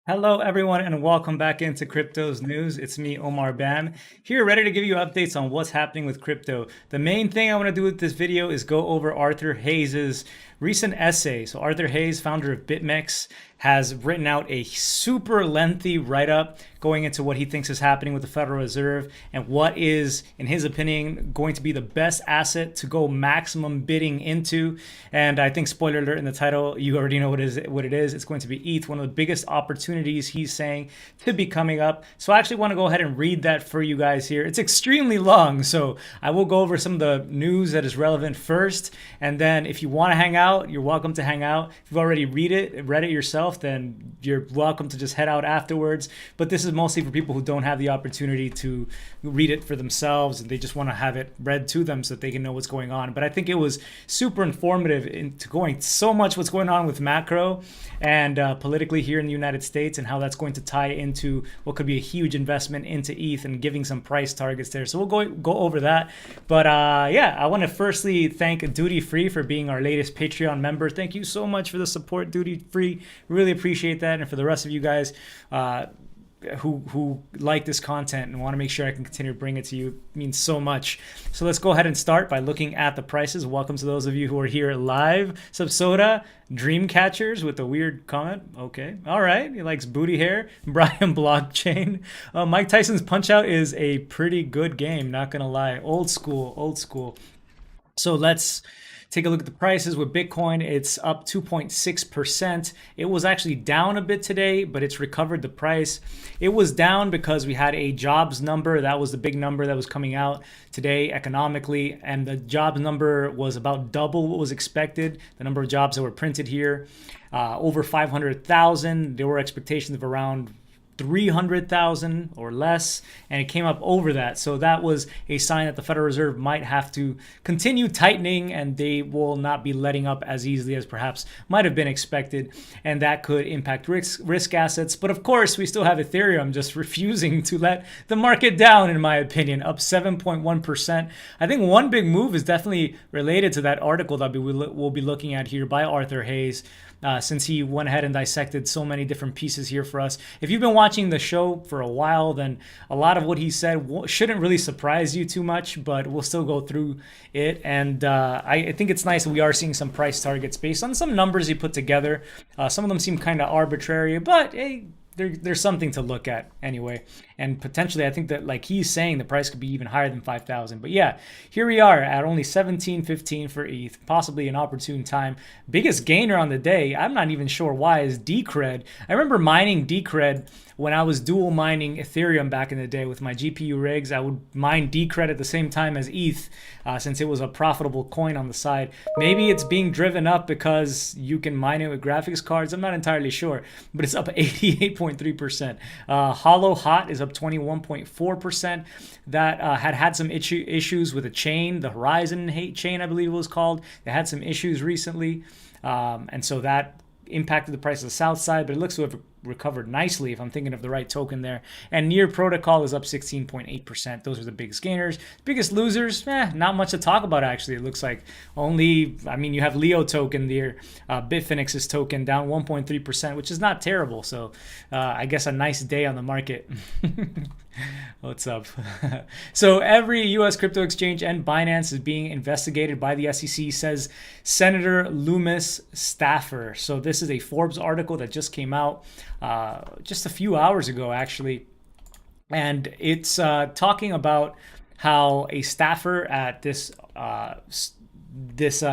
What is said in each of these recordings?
Hello, everyone, and welcome back into Crypto's News. It's me, Omar Bam, here ready to give you updates on what's happening with crypto. The main thing I want to do with this video is go over Arthur Hayes' recent essay. So Arthur Hayes, founder of BitMEX, has written out a super lengthy write-up going into what he thinks is happening with the Federal Reserve and what is, in his opinion, going to be the best asset to go maximum bidding into. And I think, spoiler alert in the title, you already know what it is. It's going to be ETH, one of the biggest opportunities he's saying to be coming up. So I actually want to go ahead and read that for you guys here. It's extremely long, so I will go over some of the news that is relevant first. And then if you want to hang out, you're welcome to hang out. If you've already read it yourself, then you're welcome to just head out afterwards. But this is mostly for people who don't have the opportunity to read it for themselves and they just want to have it read to them so that they can know what's going on. But I think it was super informative into going so much what's going on with macro and politically here in the United States and how that's going to tie into what could be a huge investment into ETH and giving some price targets there. So we'll go over that. But yeah, I want to firstly thank Duty Free for being our latest Patreon member. Thank you so much for the support, Duty Free. Really appreciate that. And for the rest of you guys who like this content and want to make sure I can continue to bring it to you, it means so much. So let's go ahead and start by looking at the prices. Welcome to those of you who are here live. Subsoda, Dreamcatchers with a weird comment. Okay, all right. He likes booty hair. Brian Blockchain. Mike Tyson's Punch Out is a pretty good game, not gonna lie. Old school. So let's take a look at the prices. With Bitcoin, it's up 2.6%. It was actually down a bit today, but it's recovered the price. It was down because we had a jobs number. That was the big number that was coming out today economically, and the jobs number was about double what was expected. The number of jobs that were printed here, over 500,000. There were expectations of around 300,000 or less, and it came up over that. So that was a sign that the Federal Reserve might have to continue tightening, and they will not be letting up as easily as perhaps might have been expected, and that could impact risk assets. But of course, we still have Ethereum just refusing to let the market down, in my opinion, up 7.1%. I think one big move is definitely related to that article that we'll be looking at here by Arthur Hayes, since he went ahead and dissected so many different pieces here for us. If you've been watching watching the show for a while, then a lot of what he said shouldn't really surprise you too much, but we'll still go through it. And I think it's nice that we are seeing some price targets based on some numbers he put together. Some of them seem kind of arbitrary, but hey, there's something to look at anyway. And potentially, I think that, like he's saying, the price could be even higher than 5,000. But yeah, here we are at only 17.15 for ETH, possibly an opportune time. Biggest gainer on the day, I'm not even sure why, is Decred. I remember mining Decred when I was dual mining Ethereum back in the day with my GPU rigs. I would mine Decred at the same time as ETH since it was a profitable coin on the side. Maybe it's being driven up because you can mine it with graphics cards. I'm not entirely sure, but it's up 88.3%. Hollow Hot is up 21.4%. That had some issues with a chain, the Horizon chain, I believe it was called. They had some issues recently, and so that impacted the price of the south side, but it looks to have recovered nicely if I'm thinking of the right token there. And Near Protocol is up 16.8%. Those are the biggest gainers. Biggest losers, not much to talk about actually. It looks like only, I mean, you have Leo token there, Bitfinex's token down 1.3%, which is not terrible. So I guess a nice day on the market. What's up? So every U.S. crypto exchange and Binance is being investigated by the SEC, says Senator Loomis staffer. So this is a Forbes article that just came out just a few hours ago, actually. And it's talking about how a staffer at this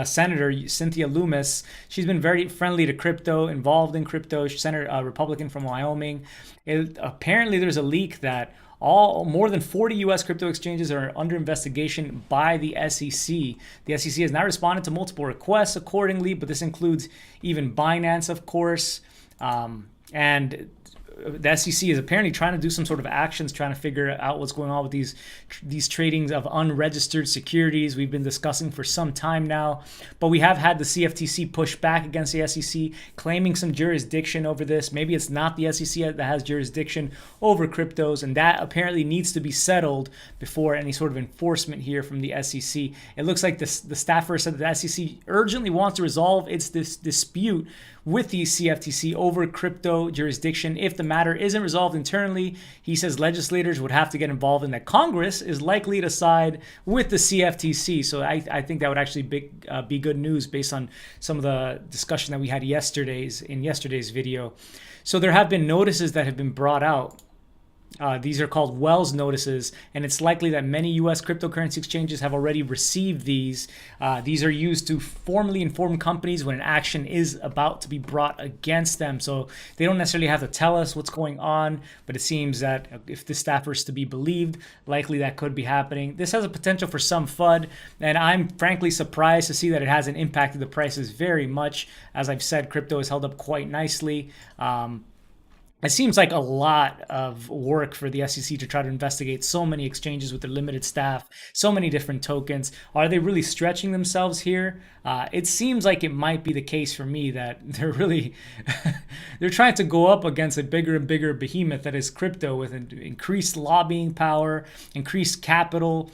Senator Cynthia Loomis, she's been very friendly to crypto, involved in crypto. She's a Republican from Wyoming. Apparently, there's a leak that more than 40 U.S. crypto exchanges are under investigation by the SEC. The SEC has now responded to multiple requests accordingly, but this includes even Binance, of course. And the SEC is apparently trying to do some sort of actions, trying to figure out what's going on with these tradings of unregistered securities we've been discussing for some time now. But we have had the CFTC push back against the SEC, claiming some jurisdiction over this. Maybe it's not the SEC that has jurisdiction over cryptos, and that apparently needs to be settled before any sort of enforcement here from the SEC. It looks like the staffer said that the SEC urgently wants to resolve its dispute with the CFTC over crypto jurisdiction. If the matter isn't resolved internally, he says legislators would have to get involved, and that Congress is likely to side with the CFTC. So I think that would actually be good news based on some of the discussion that we had in yesterday's video. So there have been notices that have been brought out. These are called Wells notices, and it's likely that many U.S. cryptocurrency exchanges have already received these. These are used to formally inform companies when an action is about to be brought against them. So they don't necessarily have to tell us what's going on, but it seems that if the staffer is to be believed, likely that could be happening. This has a potential for some FUD, and I'm frankly surprised to see that it hasn't impacted the prices very much. As I've said, crypto has held up quite nicely. It seems like a lot of work for the SEC to try to investigate so many exchanges with their limited staff, so many different tokens. Are they really stretching themselves here? It seems like it might be the case for me that they're really they're trying to go up against a bigger and bigger behemoth that is crypto, with increased lobbying power, increased capital.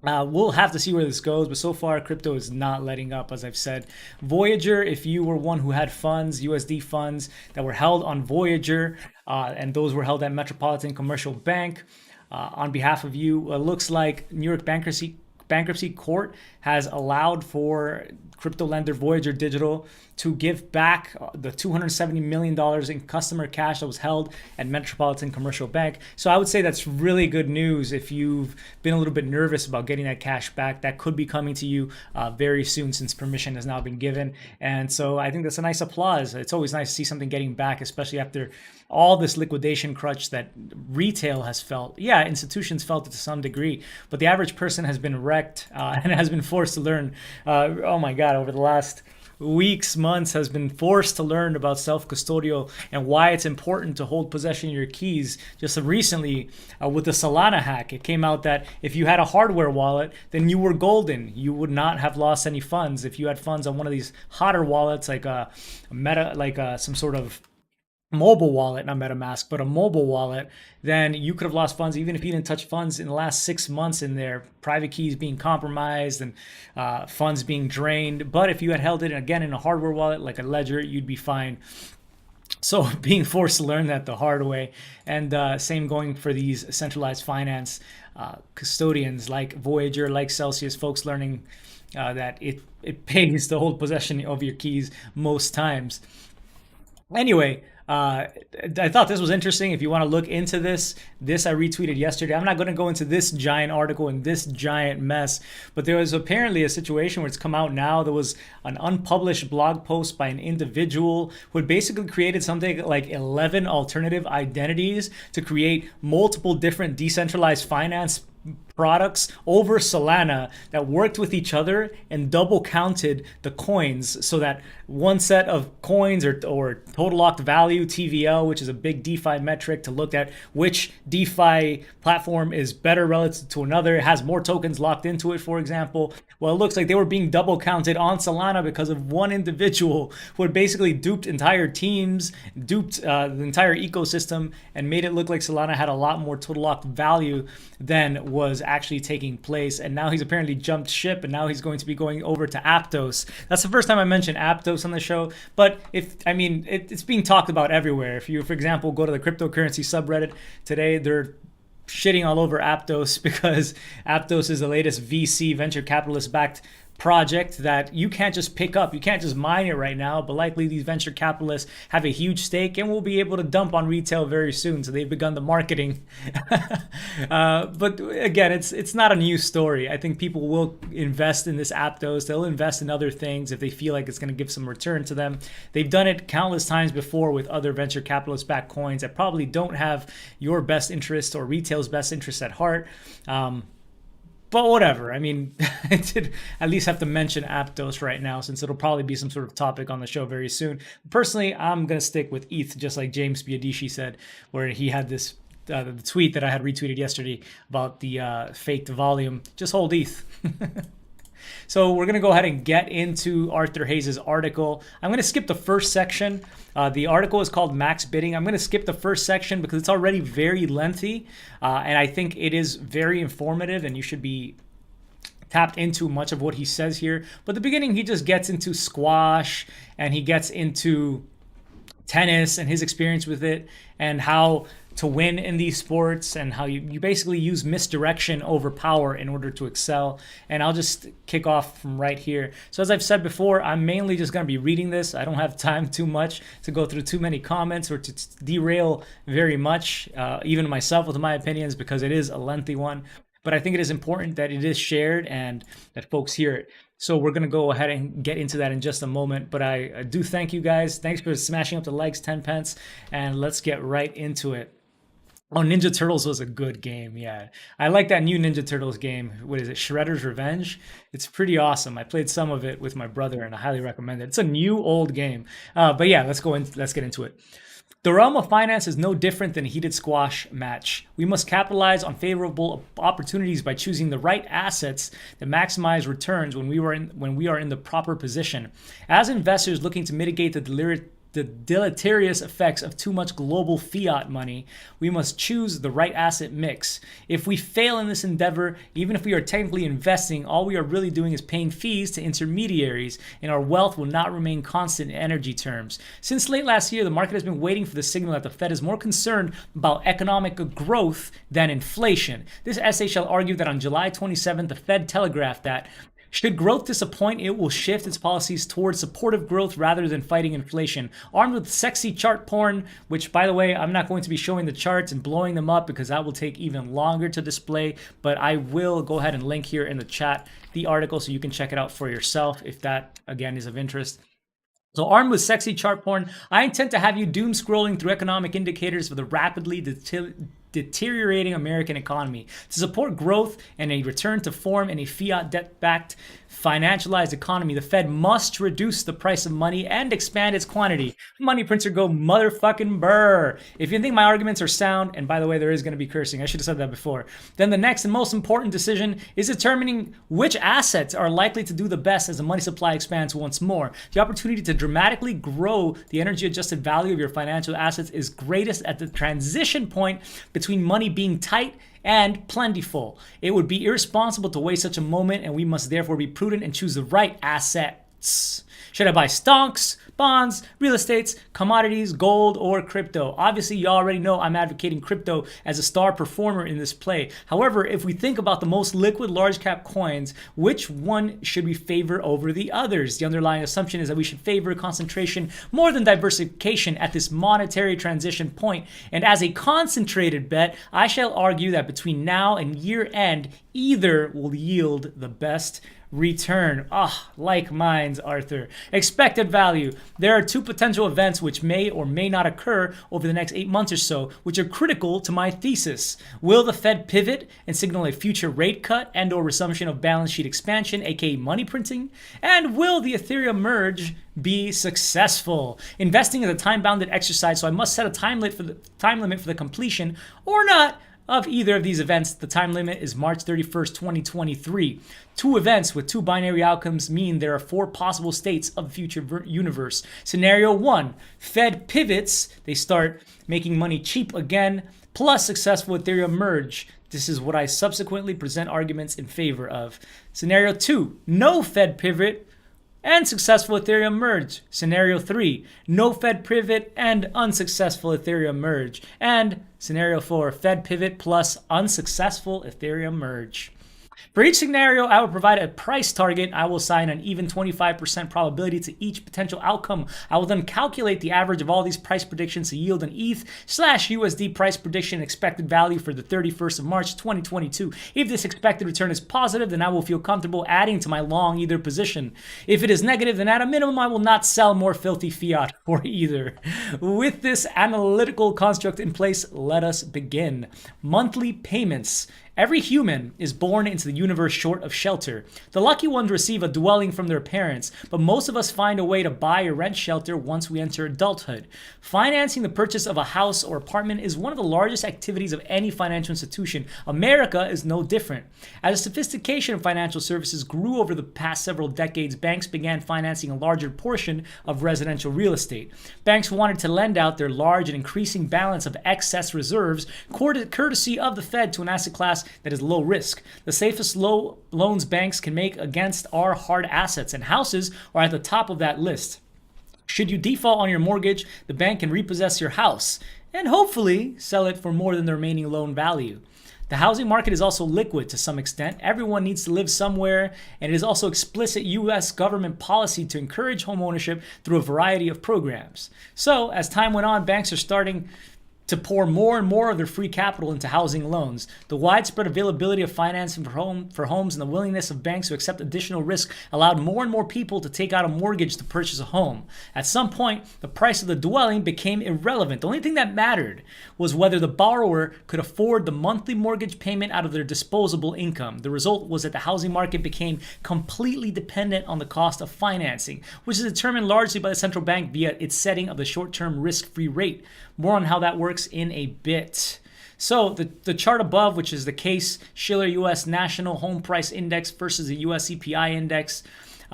We'll have to see where this goes, but so far crypto is not letting up, as I've said. Voyager, if you were one who had funds, USD funds that were held on Voyager, and those were held at Metropolitan Commercial Bank, on behalf of you, it looks like New York Bankruptcy Court has allowed for crypto lender Voyager Digital to give back the $270 million in customer cash that was held at Metropolitan Commercial Bank. So I would say that's really good news if you've been a little bit nervous about getting that cash back. That could be coming to you very soon, since permission has now been given. And so I think that's a nice applause. It's always nice to see something getting back, especially after all this liquidation crutch that retail has felt. Yeah, institutions felt it to some degree, but the average person has been wrecked and has been forced to learn, oh my God, over the last weeks, months, has been forced to learn about self-custodial and why it's important to hold possession of your keys. Just recently with the Solana hack, it came out that if you had a hardware wallet, then you were golden. You would not have lost any funds. If you had funds on one of these hotter wallets, like a Meta, like some sort of mobile wallet, not MetaMask, but a mobile wallet, then you could have lost funds even if you didn't touch funds in the last 6 months in there, private keys being compromised and funds being drained. But if you had held it again in a hardware wallet like a Ledger, you'd be fine. So being forced to learn that the hard way, and same going for these centralized finance custodians like Voyager, like Celsius, folks learning that it pays to hold possession of your keys most times. Anyway, I thought this was interesting. If you want to look into this I retweeted yesterday. I'm not going to go into this giant article and this giant mess, but there was apparently a situation where it's come out now. There was an unpublished blog post by an individual who had basically created something like 11 alternative identities to create multiple different decentralized finance products over Solana that worked with each other and double counted the coins, so that one set of coins or total locked value, TVL, which is a big DeFi metric to look at which DeFi platform is better relative to another, it has more tokens locked into it, for example. Well, it looks like they were being double counted on Solana because of one individual who had basically duped entire teams, duped the entire ecosystem, and made it look like Solana had a lot more total locked value than was actually taking place. And now he's apparently jumped ship, and now he's going to be going over to Aptos. That's the first time I mentioned Aptos on the show, but it's being talked about everywhere. If you, for example, go to the cryptocurrency subreddit today, they're shitting all over Aptos because Aptos is the latest VC, venture capitalist backed project that you can't just pick up. You can't just mine it right now, but likely these venture capitalists have a huge stake and will be able to dump on retail very soon. So they've begun the marketing. But again, it's not a new story. I think people will invest in this Aptos. They'll invest in other things if they feel like it's going to give some return to them. They've done it countless times before with other venture capitalist backed coins that probably don't have your best interest or retail's best interest at heart. But whatever. I did at least have to mention Aptos right now, since it'll probably be some sort of topic on the show very soon. Personally, I'm going to stick with ETH, just like James Biadishi said, where he had this the tweet that I had retweeted yesterday about the faked volume. Just hold ETH. So we're going to go ahead and get into Arthur Hayes' article. I'm going to skip the first section. The article is called Max Bidding. I'm going to skip the first section because it's already very lengthy, and I think it is very informative, and you should be tapped into much of what he says here. But the beginning, he just gets into squash, and he gets into tennis and his experience with it, and how to win in these sports, and how you basically use misdirection over power in order to excel. And I'll just kick off from right here. So as I've said before, I'm mainly just going to be reading this. I don't have time too much to go through too many comments or to derail very much, even myself with my opinions, because it is a lengthy one. But I think it is important that it is shared and that folks hear it. So we're going to go ahead and get into that in just a moment. But I do thank you guys. Thanks for smashing up the likes, 10 pence. And let's get right into it. Oh, Ninja Turtles was a good game. Yeah, I like that new Ninja Turtles game. What is it? Shredder's Revenge. It's pretty awesome. I played some of it with my brother, and I highly recommend it. It's a new old game. But yeah, let's get into it. The realm of finance is no different than a heated squash match. We must capitalize on favorable opportunities by choosing the right assets that maximize returns when we are in the proper position. As investors looking to mitigate the deleterious effects of too much global fiat money, we must choose the right asset mix. If we fail in this endeavor, even if we are technically investing, all we are really doing is paying fees to intermediaries, and our wealth will not remain constant in energy terms. Since late last year, the market has been waiting for the signal that the Fed is more concerned about economic growth than inflation. This essay shall argue that on July 27th, the Fed telegraphed that should growth disappoint, it will shift its policies towards supportive growth rather than fighting inflation. Armed with sexy chart porn, which, by the way, I'm not going to be showing the charts and blowing them up because that will take even longer to display, but I will go ahead and link here in the chat the article so you can check it out for yourself if that, again, is of interest. So armed with sexy chart porn, I intend to have you doom scrolling through economic indicators for the rapidly deteriorating American economy. To support growth and a return to form in a fiat debt-backed financialized economy, the Fed must reduce the price of money and expand its quantity. Money printer go motherfucking burr. If you think my arguments are sound, and by the way, there is going to be cursing, I should have said that before, then the next and most important decision is determining which assets are likely to do the best as the money supply expands once more. The opportunity to dramatically grow the energy adjusted value of your financial assets is greatest at the transition point between money being tight and plentiful. It would be irresponsible to waste such a moment, and we must therefore be prudent and choose the right assets. Should I buy stonks, bonds, real estates, commodities, gold, or crypto. Obviously, you already know I'm advocating crypto as a star performer in this play. However, if we think about the most liquid large cap coins, which one should we favor over the others? The underlying assumption is that we should favor concentration more than diversification at this monetary transition point. And as a concentrated bet, I shall argue that between now and year end, either will yield the best return. Like minds, Arthur. Expected value. There are two potential events which may or may not occur over the next 8 months or so, which are critical to my thesis. Will the Fed pivot and signal a future rate cut and or resumption of balance sheet expansion, aka money printing? And will the Ethereum merge be successful? Investing is a time-bounded exercise, so I must set a time limit for the completion or not of either of these events. The time limit is March 31st, 2023. Two events with two binary outcomes mean there are four possible states of the future universe. Scenario 1, Fed pivots, they start making money cheap again, plus successful Ethereum merge. This is what I subsequently present arguments in favor of. Scenario 2, no Fed pivot and successful Ethereum merge. Scenario 3, no Fed pivot and unsuccessful Ethereum merge. And scenario 4, Fed pivot plus unsuccessful Ethereum merge. For each scenario, I will provide a price target. I will assign an even 25% probability to each potential outcome. I will then calculate the average of all these price predictions to yield an ETH/USD price prediction expected value for the 31st of March 2022. If this expected return is positive, then I will feel comfortable adding to my long either position. If it is negative, then at a minimum, I will not sell more filthy fiat for either. With this analytical construct in place, let us begin. Monthly payments. Every human is born into the universe short of shelter. The lucky ones receive a dwelling from their parents, but most of us find a way to buy or rent shelter once we enter adulthood. Financing the purchase of a house or apartment is one of the largest activities of any financial institution. America is no different. As the sophistication of financial services grew over the past several decades, banks began financing a larger portion of residential real estate. Banks wanted to lend out their large and increasing balance of excess reserves, courtesy of the Fed, to an asset class that is low risk. The safest loans banks can make against are hard assets, and houses are at the top of that list. Should you default on your mortgage, the bank can repossess your house and hopefully sell it for more than the remaining loan value. The housing market is also liquid to some extent. Everyone needs to live somewhere, and it is also explicit U.S. government policy to encourage home ownership through a variety of programs. So, as time went on, banks are starting to pour more and more of their free capital into housing loans. The widespread availability of financing for homes and the willingness of banks to accept additional risk allowed more and more people to take out a mortgage to purchase a home. At some point, the price of the dwelling became irrelevant. The only thing that mattered was whether the borrower could afford the monthly mortgage payment out of their disposable income. The result was that the housing market became completely dependent on the cost of financing, which is determined largely by the central bank via its setting of the short-term risk-free rate. More on how that works in a bit. So the chart above, which is the Case-Shiller U.S. National Home Price Index versus the U.S. CPI Index,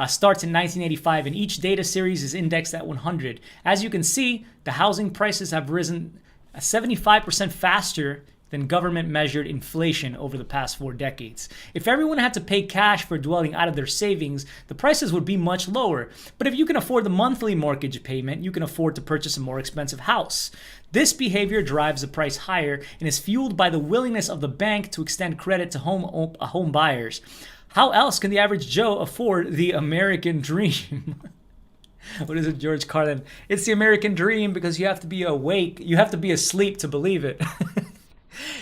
starts in 1985, and each data series is indexed at 100. As you can see, the housing prices have risen 75% faster than government-measured inflation over the past 4 decades. If everyone had to pay cash for a dwelling out of their savings, the prices would be much lower. But if you can afford the monthly mortgage payment, you can afford to purchase a more expensive house. This behavior drives the price higher and is fueled by the willingness of the bank to extend credit to home buyers. How else can the average Joe afford the American dream? What is it, George Carlin? It's the American dream because you have to be awake. You have to be asleep to believe it.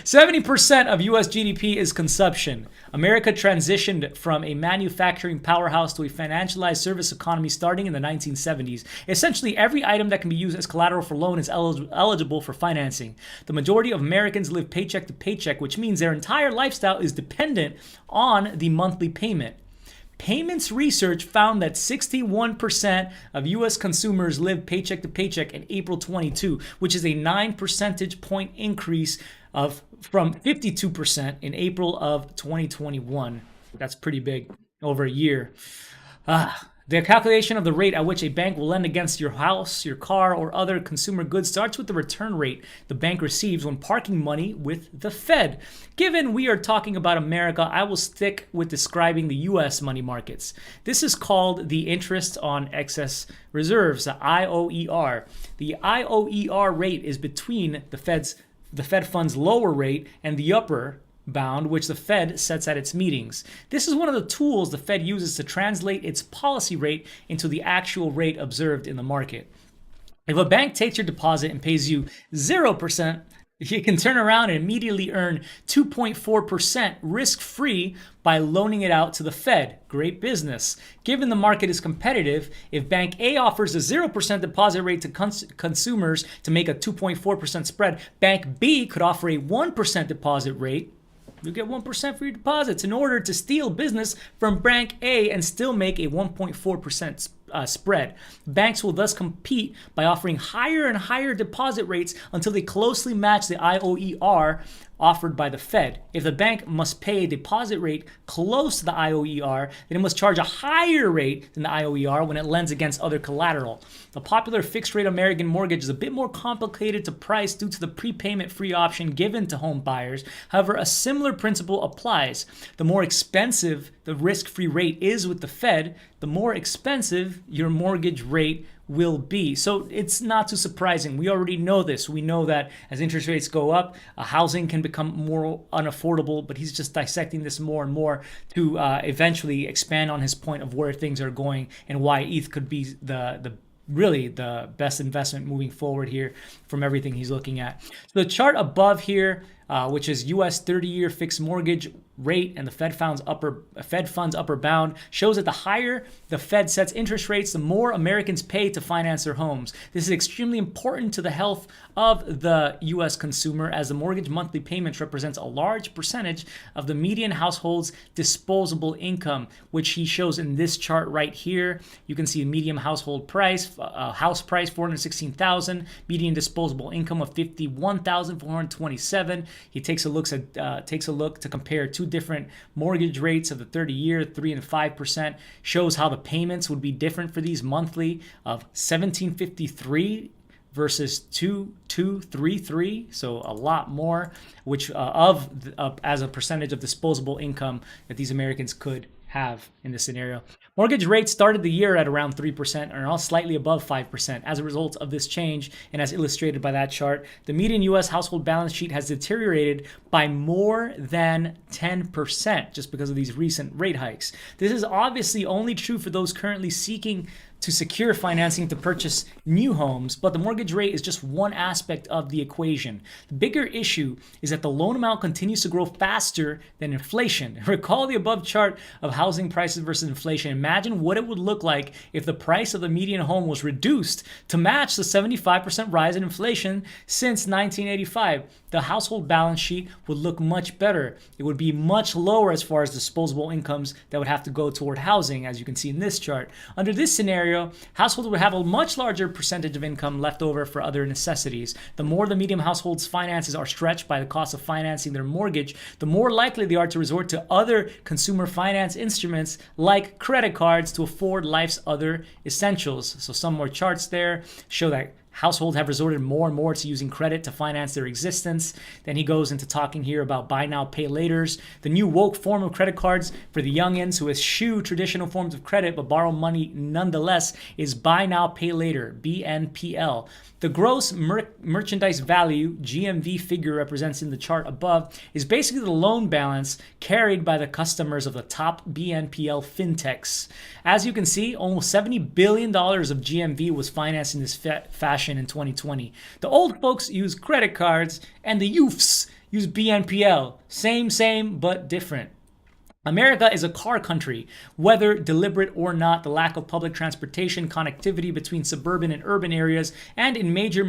70% of U.S. GDP is consumption. America transitioned from a manufacturing powerhouse to a financialized service economy starting in the 1970s. Essentially, every item that can be used as collateral for loan is eligible for financing. The majority of Americans live paycheck to paycheck, which means their entire lifestyle is dependent on the monthly payment. Payments research found that 61% of U.S. consumers live paycheck to paycheck in April 22, which is a 9 percentage point increase from 52% in April of 2021. That's pretty big over a year. The calculation of the rate at which a bank will lend against your house, your car, or other consumer goods starts with the return rate the bank receives when parking money with the Fed. Given we are talking about America, I will stick with describing the US money markets. This is called the interest on excess reserves, the IOER. The IOER rate is between the Fed funds lower rate and the upper bound, which the Fed sets at its meetings. This is one of the tools the Fed uses to translate its policy rate into the actual rate observed in the market. If a bank takes your deposit and pays you 0%, you can turn around and immediately earn 2.4% risk-free by loaning it out to the Fed. Great business. Given the market is competitive, if Bank A offers a 0% deposit rate to consumers to make a 2.4% spread, Bank B could offer a 1% deposit rate. You get 1% for your deposits in order to steal business from Bank A and still make a 1.4% spread. Banks will thus compete by offering higher and higher deposit rates until they closely match the IOER offered by the Fed. If the bank must pay a deposit rate close to the IOER, then it must charge a higher rate than the IOER when it lends against other collateral. The popular fixed-rate American mortgage is a bit more complicated to price due to the prepayment-free option given to home buyers. However, a similar principle applies. The more expensive the risk-free rate is with the Fed, the more expensive your mortgage rate will be. So it's not too surprising. We already know this. We know that as interest rates go up, housing can become more unaffordable, but he's just dissecting this more and more to eventually expand on his point of where things are going and why ETH could be really the best investment moving forward here from everything he's looking at. So the chart above here, which is US 30-year fixed mortgage rate and the Fed funds upper bound, shows that the higher the Fed sets interest rates, the more Americans pay to finance their homes. This is extremely important to the health of the US consumer, as the mortgage monthly payments represents a large percentage of the median household's disposable income, which he shows in this chart right here. You can see a median household price, house price $416,000, median disposable income of $51,427. He takes a look to compare two different mortgage rates of the 30-year, 3% and 5%, shows how the payments would be different for these monthly of $1,753 versus $2,233, so a lot more, which as a percentage of disposable income that these Americans could have in this scenario. Mortgage rates started the year at around 3% and are now slightly above 5%. As a result of this change, and as illustrated by that chart, the median U.S. household balance sheet has deteriorated by more than 10% just because of these recent rate hikes. This is obviously only true for those currently seeking to secure financing to purchase new homes, but the mortgage rate is just one aspect of the equation. The bigger issue is that the loan amount continues to grow faster than inflation. Recall the above chart of housing prices versus inflation. Imagine what it would look like if the price of the median home was reduced to match the 75% rise in inflation since 1985. The household balance sheet would look much better. It would be much lower as far as disposable incomes that would have to go toward housing, as you can see in this chart. Under this scenario, households would have a much larger percentage of income left over for other necessities. The more the median household's finances are stretched by the cost of financing their mortgage, the more likely they are to resort to other consumer finance instruments like credit cards to afford life's other essentials. So some more charts there show that households have resorted more and more to using credit to finance their existence. Then he goes into talking here about buy now, pay laters. The new woke form of credit cards for the youngins who eschew traditional forms of credit but borrow money nonetheless is buy now, pay later, BNPL. The gross merchandise value, GMV figure represents in the chart above, is basically the loan balance carried by the customers of the top BNPL fintechs. As you can see, almost $70 billion of GMV was financed in this fashion in 2020. The old folks use credit cards and the youths use BNPL. Same, but different. America is a car country. Whether deliberate or not, the lack of public transportation connectivity between suburban and urban areas and in major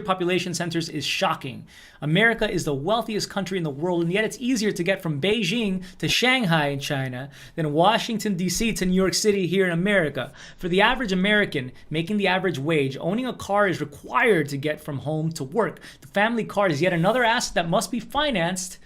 population centers is shocking. America is the wealthiest country in the world, and yet it's easier to get from Beijing to Shanghai in China than Washington, D.C. to New York City here in America. For the average American making the average wage, owning a car is required to get from home to work. The family car is yet another asset that must be financed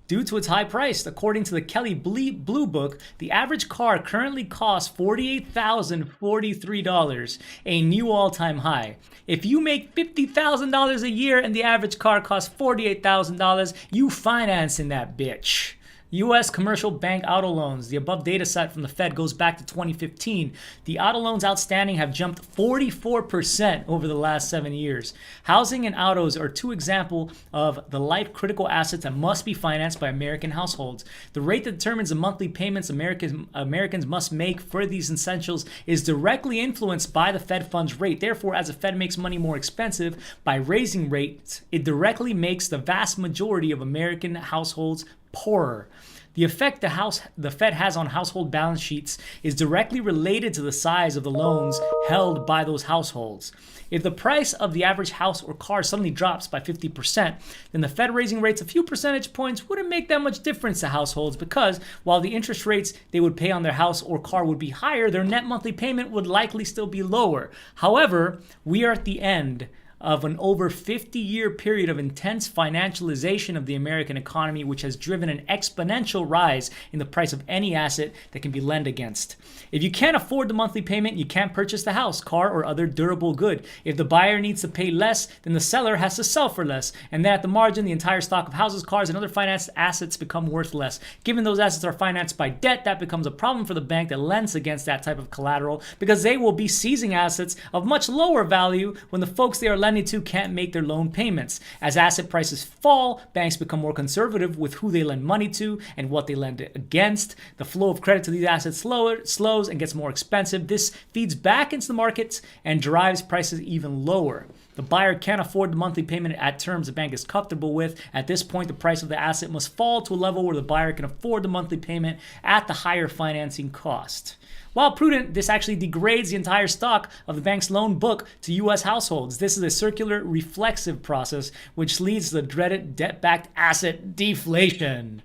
due to its high price. According to the Kelly Blue Book, the average car currently costs $48,043, a new all-time high. If you make $50,000 a year and the average car costs $48,000, you financing that bitch. U.S. commercial bank auto loans. The above data set from the Fed goes back to 2015. The auto loans outstanding have jumped 44% over the last 7 years. Housing and autos are two examples of the life-critical assets that must be financed by American households. The rate that determines the monthly payments Americans must make for these essentials is directly influenced by the Fed funds rate. Therefore, as the Fed makes money more expensive by raising rates, it directly makes the vast majority of American households poorer. The effect the Fed has on household balance sheets is directly related to the size of the loans held by those households. If the price of the average house or car suddenly drops by 50%, then the Fed raising rates a few percentage points wouldn't make that much difference to households, because while the interest rates they would pay on their house or car would be higher, their net monthly payment would likely still be lower. However, we are at the end of an over 50-year period of intense financialization of the American economy, which has driven an exponential rise in the price of any asset that can be lent against. If you can't afford the monthly payment, you can't purchase the house, car, or other durable good. If the buyer needs to pay less, then the seller has to sell for less. And then at the margin, the entire stock of houses, cars, and other financed assets become worth less. Given those assets are financed by debt, that becomes a problem for the bank that lends against that type of collateral, because they will be seizing assets of much lower value when the folks they are lending to can't make their loan payments. As asset prices fall, banks become more conservative with who they lend money to and what they lend against. The flow of credit to these assets slows and gets more expensive. This feeds back into the markets and drives prices even lower. The buyer can't afford the monthly payment at terms the bank is comfortable with. At this point, the price of the asset must fall to a level where the buyer can afford the monthly payment at the higher financing cost. While prudent, this actually degrades the entire stock of the bank's loan book to U.S. households. This is a circular reflexive process which leads to the dreaded debt-backed asset deflation.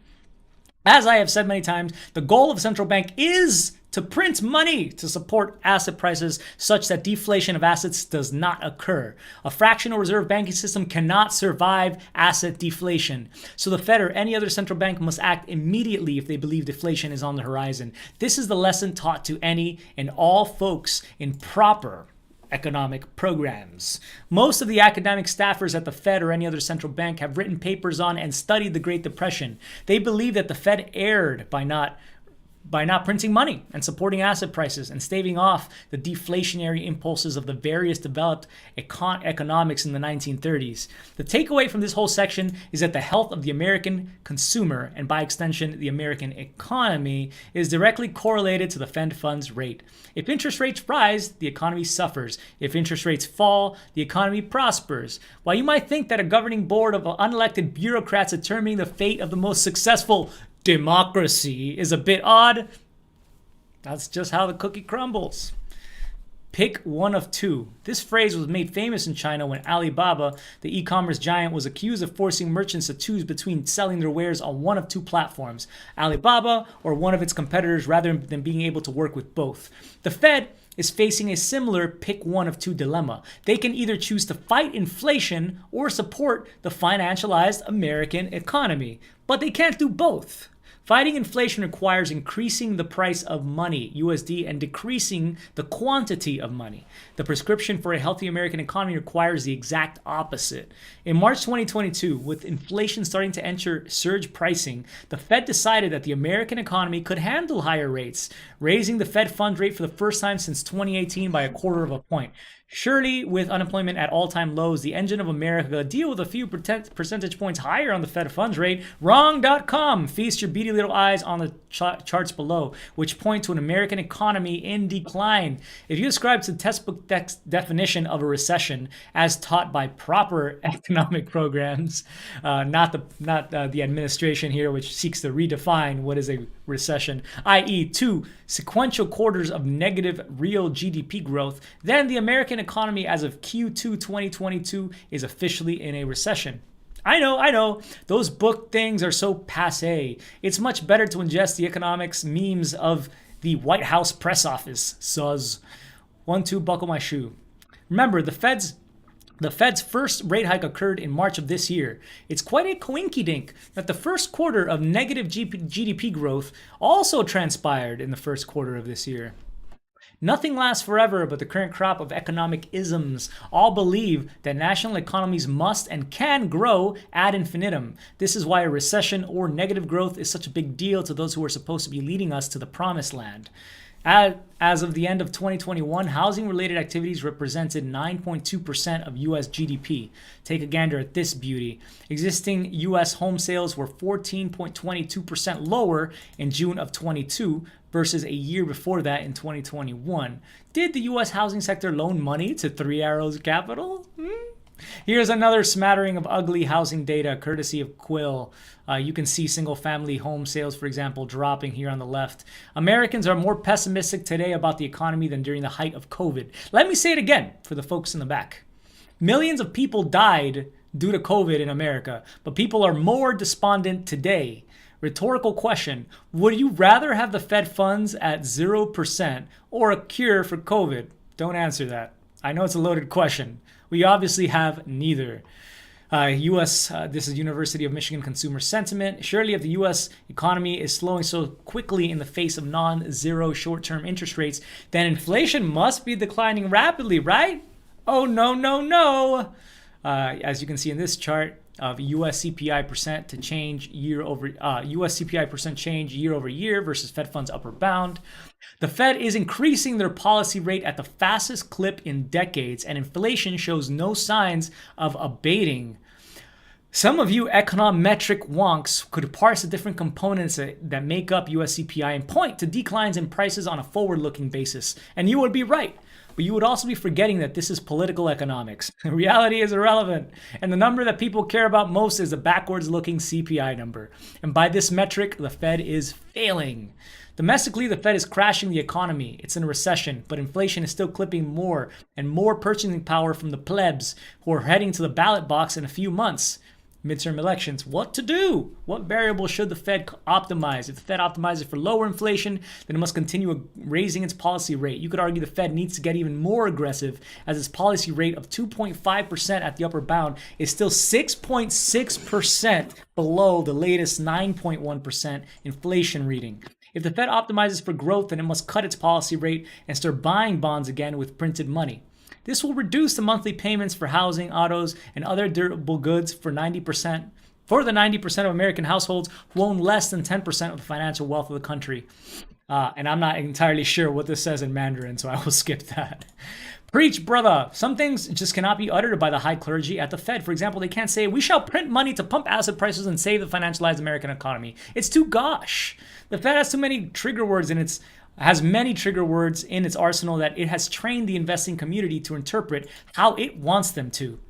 As I have said many times, the goal of a central bank is to print money to support asset prices such that deflation of assets does not occur. A fractional reserve banking system cannot survive asset deflation. So the Fed or any other central bank must act immediately if they believe deflation is on the horizon. This is the lesson taught to any and all folks in proper economic programs. Most of the academic staffers at the Fed or any other central bank have written papers on and studied the Great Depression. They believe that the Fed erred by not printing money and supporting asset prices and staving off the deflationary impulses of the various developed economics in the 1930s. The takeaway from this whole section is that the health of the American consumer, and by extension the American economy, is directly correlated to the Fed funds rate. If interest rates rise, the economy suffers. If interest rates fall, the economy prospers. While you might think that a governing board of unelected bureaucrats determining the fate of the most successful democracy is a bit odd, that's just how the cookie crumbles. Pick one of two. This phrase was made famous in China when Alibaba, the e-commerce giant, was accused of forcing merchants to choose between selling their wares on one of two platforms, Alibaba or one of its competitors, rather than being able to work with both. The Fed is facing a similar pick one of two dilemma. They can either choose to fight inflation or support the financialized American economy, but they can't do both. Fighting inflation requires increasing the price of money, USD, and decreasing the quantity of money. The prescription for a healthy American economy requires the exact opposite. In March 2022, with inflation starting to enter surge pricing, the Fed decided that the American economy could handle higher rates, raising the Fed fund rate for the first time since 2018 by 1/4 of a point. Surely, with unemployment at all-time lows, the engine of America could deal with a few percentage points higher on the Fed funds rate. Wrong.com. Feast your beady little eyes on the charts below, which point to an American economy in decline. If you ascribe to the textbook definition of a recession, as taught by proper economic programs, not the administration here, which seeks to redefine what is a recession, i.e. 2 sequential quarters of negative real GDP growth, then the American economy as of Q2 2022 is officially in a recession. I know, those book things are so passé. It's much better to ingest the economics memes of the White House press office. Suz. 1, 2, buckle my shoe. Remember, the Fed's The Fed's first rate hike occurred in March of this year. It's quite a coinkydink that the first quarter of negative GDP growth also transpired in the first quarter of this year. Nothing lasts forever, but the current crop of economic isms all believe that national economies must and can grow ad infinitum. This is why a recession or negative growth is such a big deal to those who are supposed to be leading us to the promised land. As of the end of 2021, housing-related activities represented 9.2% of U.S. GDP. Take a gander at this beauty. Existing U.S. home sales were 14.22% lower in June of 22 versus a year before that in 2021. Did the U.S. housing sector loan money to Three Arrows Capital? Here's another smattering of ugly housing data courtesy of Quill. You can see single-family home sales, for example, dropping here on the left. Americans are more pessimistic today about the economy than during the height of COVID. Let me say it again for the folks in the back. Millions of people died due to COVID in America, but people are more despondent today. Rhetorical question, would you rather have the Fed funds at 0% or a cure for COVID? Don't answer that. I know it's a loaded question. We obviously have neither. This is University of Michigan Consumer Sentiment. Surely if the U.S. economy is slowing so quickly in the face of non-zero short-term interest rates, then inflation must be declining rapidly, right? Oh, no, no, no. As you can see in this chart of U.S. CPI percent change year over year versus Fed funds upper bound. The Fed is increasing their policy rate at the fastest clip in decades, and inflation shows no signs of abating. Some of you econometric wonks could parse the different components that make up US CPI and point to declines in prices on a forward-looking basis, and you would be right. But you would also be forgetting that this is political economics. Reality is irrelevant, and the number that people care about most is the backwards-looking CPI number. And by this metric, the Fed is failing. Domestically, the Fed is crashing the economy. It's in a recession, but inflation is still clipping more and more purchasing power from the plebs who are heading to the ballot box in a few months. Midterm elections, what to do? What variable should the Fed optimize? If the Fed optimizes for lower inflation, then it must continue raising its policy rate. You could argue the Fed needs to get even more aggressive, as its policy rate of 2.5% at the upper bound is still 6.6% below the latest 9.1% inflation reading. If the Fed optimizes for growth, then it must cut its policy rate and start buying bonds again with printed money. This will reduce the monthly payments for housing, autos, and other durable goods for the 90% of American households who own less than 10% of the financial wealth of the country. And I'm not entirely sure what this says in Mandarin, so I will skip that. Preach, brother. Some things just cannot be uttered by the high clergy at the Fed. For example, they can't say, we shall print money to pump asset prices and save the financialized American economy. It's too gosh. The Fed has too many trigger words in its arsenal that it has trained the investing community to interpret how it wants them to.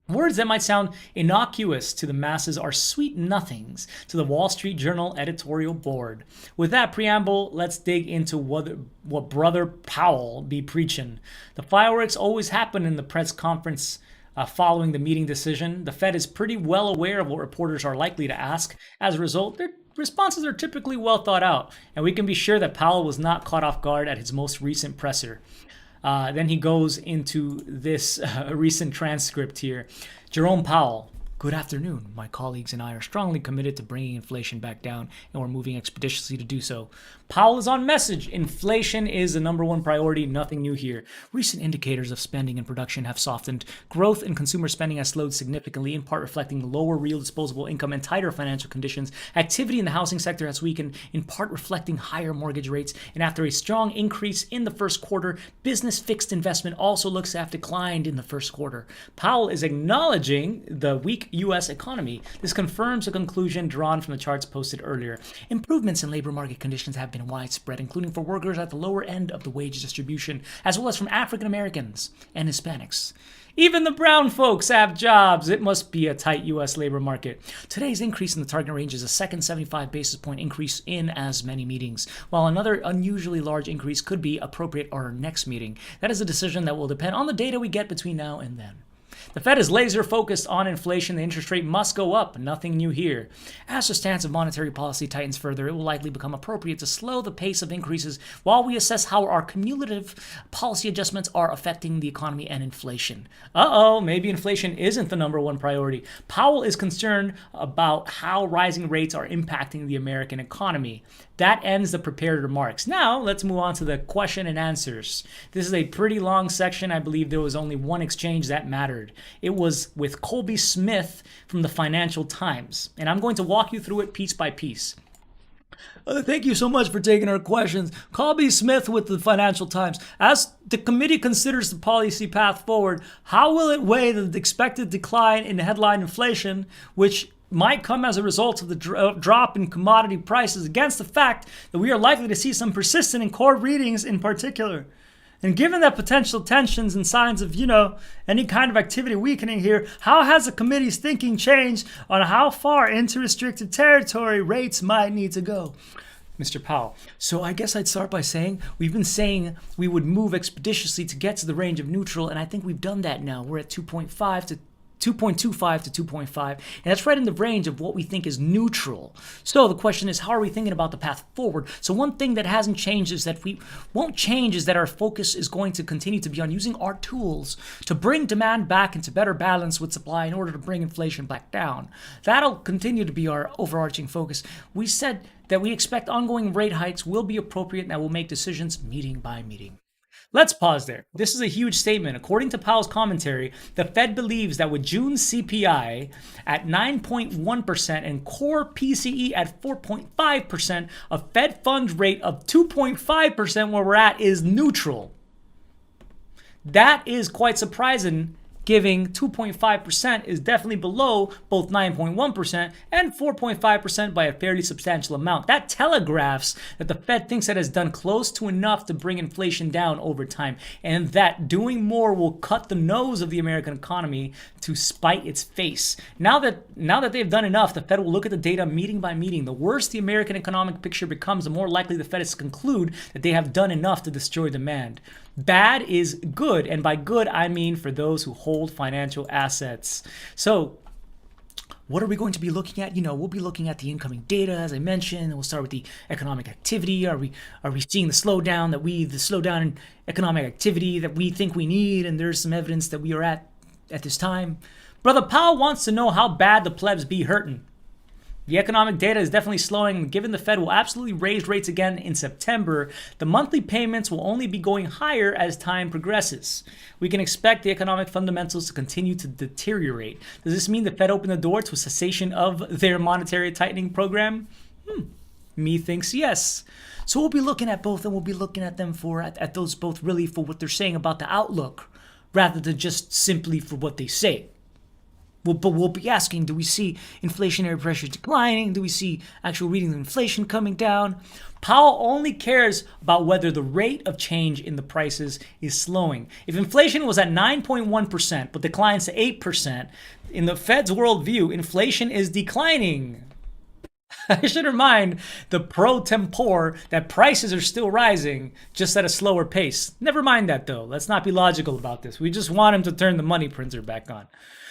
Words that might sound innocuous to the masses are sweet nothings to the Wall Street Journal editorial board. With that preamble, let's dig into what Brother Powell be preaching. The fireworks always happen in the press conference following the meeting decision. The Fed is pretty well aware of what reporters are likely to ask. As a result, their responses are typically well thought out, and we can be sure that Powell was not caught off guard at his most recent presser. Then he goes into this recent transcript here. Jerome Powell. Good afternoon. My colleagues and I are strongly committed to bringing inflation back down, and we're moving expeditiously to do so. Powell is on message. Inflation is the number one priority. Nothing new here. Recent indicators of spending and production have softened. Growth in consumer spending has slowed significantly, in part reflecting lower real disposable income and tighter financial conditions. Activity in the housing sector has weakened, in part reflecting higher mortgage rates. And after a strong increase in the first quarter, business fixed investment also looks to have declined in the first quarter. Powell is acknowledging the weak U.S. economy. This confirms a conclusion drawn from the charts posted earlier. Improvements in labor market conditions have been widespread, including for workers at the lower end of the wage distribution, as well as from African Americans and Hispanics. Even the brown folks have jobs. It must be a tight U.S. labor market. Today's increase in the target range is a second 75 basis point increase in as many meetings, while another unusually large increase could be appropriate at our next meeting. That is a decision that will depend on the data we get between now and then. The Fed is laser focused on inflation. The interest rate must go up. Nothing new here. As the stance of monetary policy tightens further, it will likely become appropriate to slow the pace of increases while we assess how our cumulative policy adjustments are affecting the economy and inflation. Maybe inflation isn't the number one priority. Powell is concerned about how rising rates are impacting the American economy. That ends the prepared remarks. Now, let's move on to the question and answers. This is a pretty long section. I believe there was only one exchange that mattered. It was with Colby Smith from the Financial Times. And I'm going to walk you through it piece by piece. Thank you so much for taking our questions. Colby Smith with the Financial Times. As the committee considers the policy path forward, how will it weigh the expected decline in headline inflation, which might come as a result of the drop in commodity prices, against the fact that we are likely to see some persistent in core readings in particular? And given that potential tensions and signs of, any kind of activity weakening here, how has the committee's thinking changed on how far into restricted territory rates might need to go? Mr. Powell. So I guess I'd start by saying we've been saying we would move expeditiously to get to the range of neutral, and I think we've done that now. We're at 2.25 to 2.5, and that's right in the range of what we think is neutral. So the question is, how are we thinking about the path forward? So one thing that hasn't changed is that we won't change is that our focus is going to continue to be on using our tools to bring demand back into better balance with supply in order to bring inflation back down. That'll continue to be our overarching focus. We said that we expect ongoing rate hikes will be appropriate and that we'll make decisions meeting by meeting. Let's pause there. This is a huge statement. According to Powell's commentary, the Fed believes that with June's CPI at 9.1% and core PCE at 4.5%, a Fed funds rate of 2.5% where we're at is neutral. That is quite surprising, giving 2.5% is definitely below both 9.1% and 4.5% by a fairly substantial amount. That telegraphs that the Fed thinks it has done close to enough to bring inflation down over time, and that doing more will cut the nose of the American economy to spite its face. Now that they've done enough, the Fed will look at the data meeting by meeting. The worse the American economic picture becomes, the more likely the Fed is to conclude that they have done enough to destroy demand. Bad is good, and by good I mean for those who hold financial assets. So what are we going to be looking at? We'll be looking at the incoming data, as I mentioned, and we'll start with the economic activity. Are we seeing the slowdown in economic activity that we think we need? And there's some evidence that we are at this time. Brother Powell wants to know how bad the plebs be hurting. The economic data is definitely slowing, and given the Fed will absolutely raise rates again in September, the monthly payments will only be going higher as time progresses. We can expect the economic fundamentals to continue to deteriorate. Does this mean the Fed opened the door to a cessation of their monetary tightening program? Me thinks yes. So we'll be looking at both, and we'll be looking at them at those both really for what they're saying about the outlook, rather than just simply for what they say. But we'll be asking, do we see inflationary pressure declining? Do we see actual readings of inflation coming down? Powell only cares about whether the rate of change in the prices is slowing. If inflation was at 9.1% but declines to 8%, in the Fed's worldview, inflation is declining. I should remind the pro tempore that prices are still rising, just at a slower pace. Never mind that though. Let's not be logical about this. We just want him to turn the money printer back on.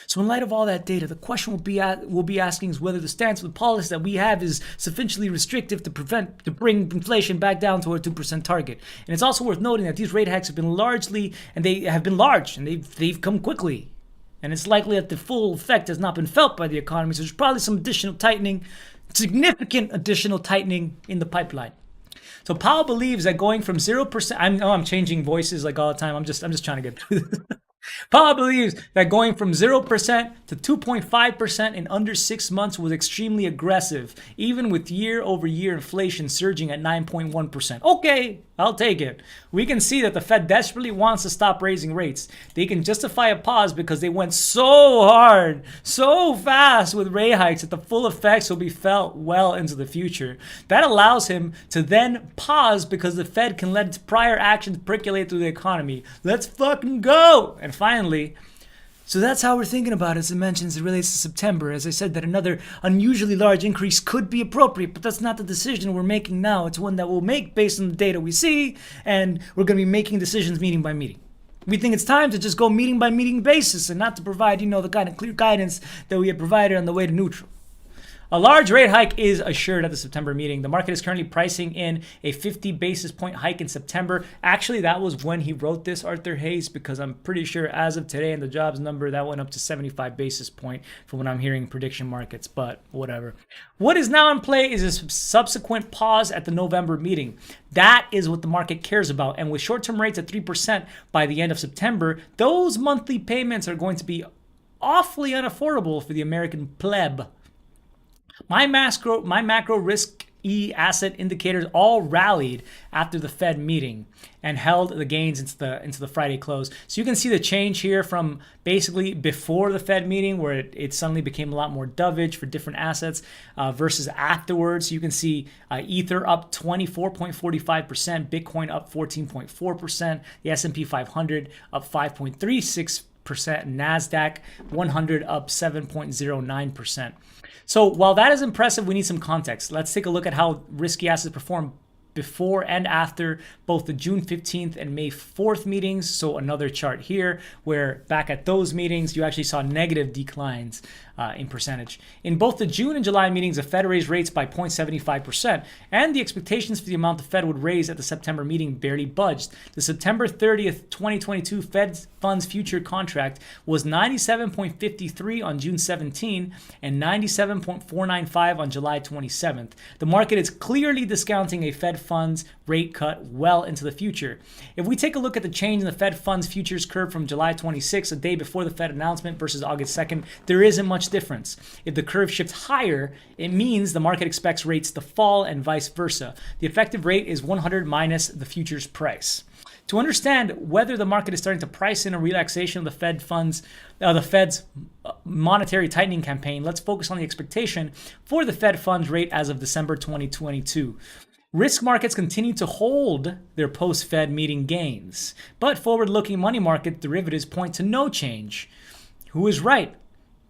So in light of all that data, the question we'll be asking is whether the stance of the policy that we have is sufficiently restrictive to bring inflation back down to our 2% target. And it's also worth noting that these rate hikes have been large, and they've come quickly. And it's likely that the full effect has not been felt by the economy. So there's probably some additional tightening, significant additional tightening in the pipeline. So Powell believes that going from 0%, I'm changing voices like all the time. I'm just trying to get through this. Powell believes that going from 0% to 2.5% in under 6 months was extremely aggressive, even with year-over-year inflation surging at 9.1%. Okay, I'll take it. We can see that the Fed desperately wants to stop raising rates. They can justify a pause because they went so hard, so fast with rate hikes that the full effects will be felt well into the future. That allows him to then pause because the Fed can let its prior actions percolate through the economy. Let's fucking go! And finally, so that's how we're thinking about it. As I mentioned, as it relates to September. As I said, that another unusually large increase could be appropriate, but that's not the decision we're making now. It's one that we'll make based on the data we see, and we're going to be making decisions meeting by meeting. We think it's time to just go meeting by meeting basis and not to provide, the kind of clear guidance that we had provided on the way to neutral. A large rate hike is assured at the September meeting. The market is currently pricing in a 50 basis point hike in September. Actually, that was when he wrote this, Arthur Hayes, because I'm pretty sure as of today in the jobs number, that went up to 75 basis point from what I'm hearing in prediction markets, but whatever. What is now in play is a subsequent pause at the November meeting. That is what the market cares about. And with short-term rates at 3% by the end of September, those monthly payments are going to be awfully unaffordable for the American pleb. My macro risk asset indicators all rallied after the Fed meeting and held the gains into the Friday close. So you can see the change here from basically before the Fed meeting, where it suddenly became a lot more dovish for different assets versus afterwards. You can see Ether up 24.45%, Bitcoin up 14.4%, the S&P 500 up 5.36%, NASDAQ 100 up 7.09%. So while that is impressive, we need some context. Let's take a look at how risky assets perform before and after both the June 15th and May 4th meetings. So another chart here where back at those meetings, you actually saw negative declines in percentage. In both the June and July meetings, the Fed raised rates by 0.75%, and the expectations for the amount the Fed would raise at the September meeting barely budged. The September 30th, 2022 Fed funds future contract was 97.53 on June 17 and 97.495 on July 27th. The market is clearly discounting a Fed funds rate cut well into the future. If we take a look at the change in the Fed funds futures curve from July 26th, a day before the Fed announcement, versus August 2nd, there isn't much difference. If the curve shifts higher, it means the market expects rates to fall and vice versa. The effective rate is 100 minus the futures price. To understand whether the market is starting to price in a relaxation of the Fed's monetary tightening campaign, let's focus on the expectation for the Fed funds rate as of December 2022. Risk markets continue to hold their post-Fed meeting gains, but forward-looking money market derivatives point to no change. Who is right?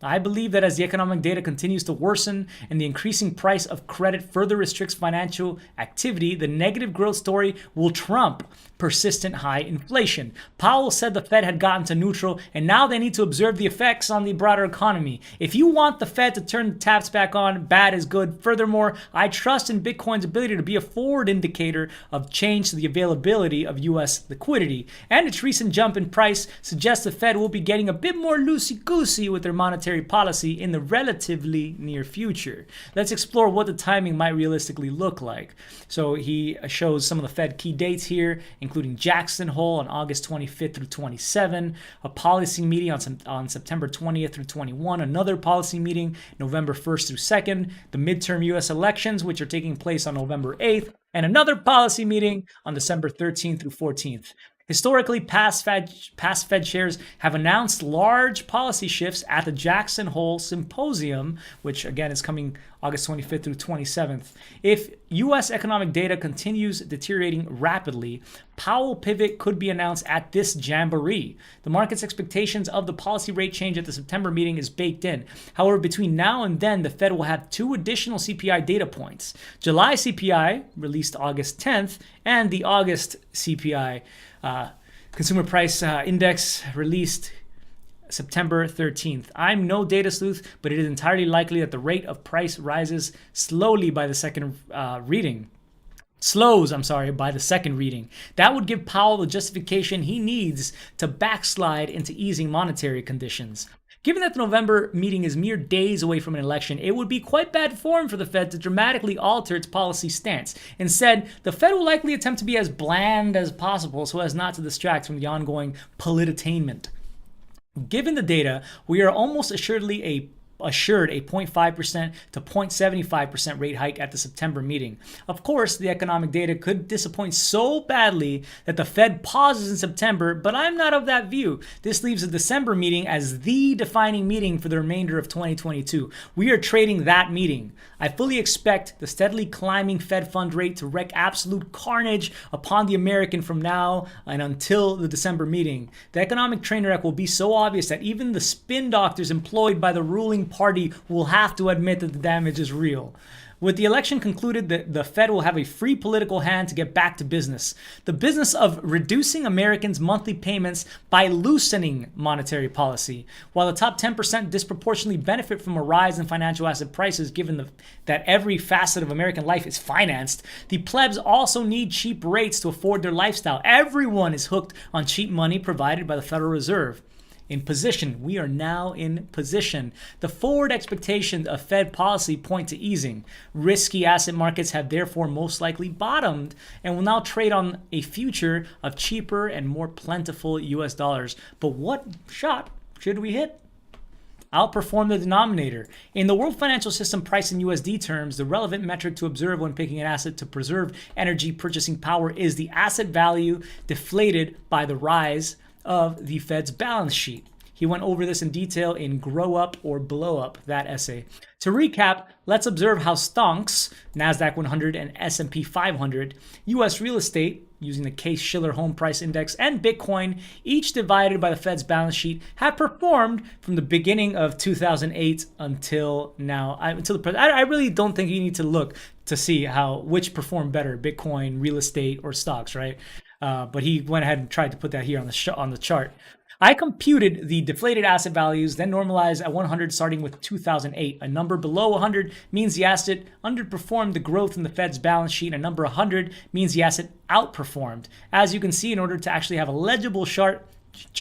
I believe that as the economic data continues to worsen and the increasing price of credit further restricts financial activity, the negative growth story will trump persistent high inflation. Powell said the Fed had gotten to neutral, and now they need to observe the effects on the broader economy. If you want the Fed to turn the taps back on, bad is good. Furthermore, I trust in Bitcoin's ability to be a forward indicator of change to the availability of U.S. liquidity, and its recent jump in price suggests the Fed will be getting a bit more loosey-goosey with their monetary policy in the relatively near future. Let's explore what the timing might realistically look like. So he shows some of the Fed key dates here, including Jackson Hole on August 25th through 27, a policy meeting on September 20th through 21, another policy meeting November 1st through 2nd, the midterm U.S. elections, which are taking place on November 8th, and another policy meeting on December 13th through 14th. Historically, past Fed chairs have announced large policy shifts at the Jackson Hole Symposium, which again is coming August 25th through 27th. If U.S. economic data continues deteriorating rapidly, Powell pivot could be announced at this jamboree. The market's expectations of the policy rate change at the September meeting is baked in. However, between now and then, the Fed will have two additional CPI data points: July CPI, released August 10th, and the August CPI, Consumer Price Index, released September 13th. I'm no data sleuth, but it is entirely likely that the rate of price rises slowly by the second reading. By the second reading. That would give Powell the justification he needs to backslide into easing monetary conditions. Given that the November meeting is mere days away from an election, it would be quite bad form for the Fed to dramatically alter its policy stance. Instead, the Fed will likely attempt to be as bland as possible so as not to distract from the ongoing politainment. Given the data, we are almost assuredly assured a 0.5% to 0.75% rate hike at the September meeting. Of course, the economic data could disappoint so badly that the Fed pauses in September, but I'm not of that view. This leaves the December meeting as the defining meeting for the remainder of 2022. We are trading that meeting. I fully expect the steadily climbing Fed fund rate to wreak absolute carnage upon the American from now and until the December meeting. The economic train wreck will be so obvious that even the spin doctors employed by the ruling party will have to admit that the damage is real. With the election concluded, the Fed will have a free political hand to get back to business. The business of reducing Americans' monthly payments by loosening monetary policy. While the top 10% disproportionately benefit from a rise in financial asset prices, given that every facet of American life is financed, the plebs also need cheap rates to afford their lifestyle. Everyone is hooked on cheap money provided by the Federal Reserve. In position. We are now in position. The forward expectations of Fed policy point to easing. Risky asset markets have therefore most likely bottomed and will now trade on a future of cheaper and more plentiful US dollars. But what shot should we hit? Outperform the denominator. In the world financial system priced in USD terms, the relevant metric to observe when picking an asset to preserve energy purchasing power is the asset value deflated by the rise of the Fed's balance sheet. He went over this in detail in Grow Up or Blow Up, that essay. To recap, let's observe how stonks, NASDAQ 100 and S&P 500, US real estate, using the Case-Shiller Home Price Index, and Bitcoin, each divided by the Fed's balance sheet, have performed from the beginning of 2008 until now. I really don't think you need to look to see which performed better, Bitcoin, real estate, or stocks, right? But he went ahead and tried to put that here on the chart. I computed the deflated asset values, then normalized at 100 starting with 2008. A number below 100 means the asset underperformed the growth in the Fed's balance sheet. A number 100 means the asset outperformed. As you can see, in order to actually have a legible chart,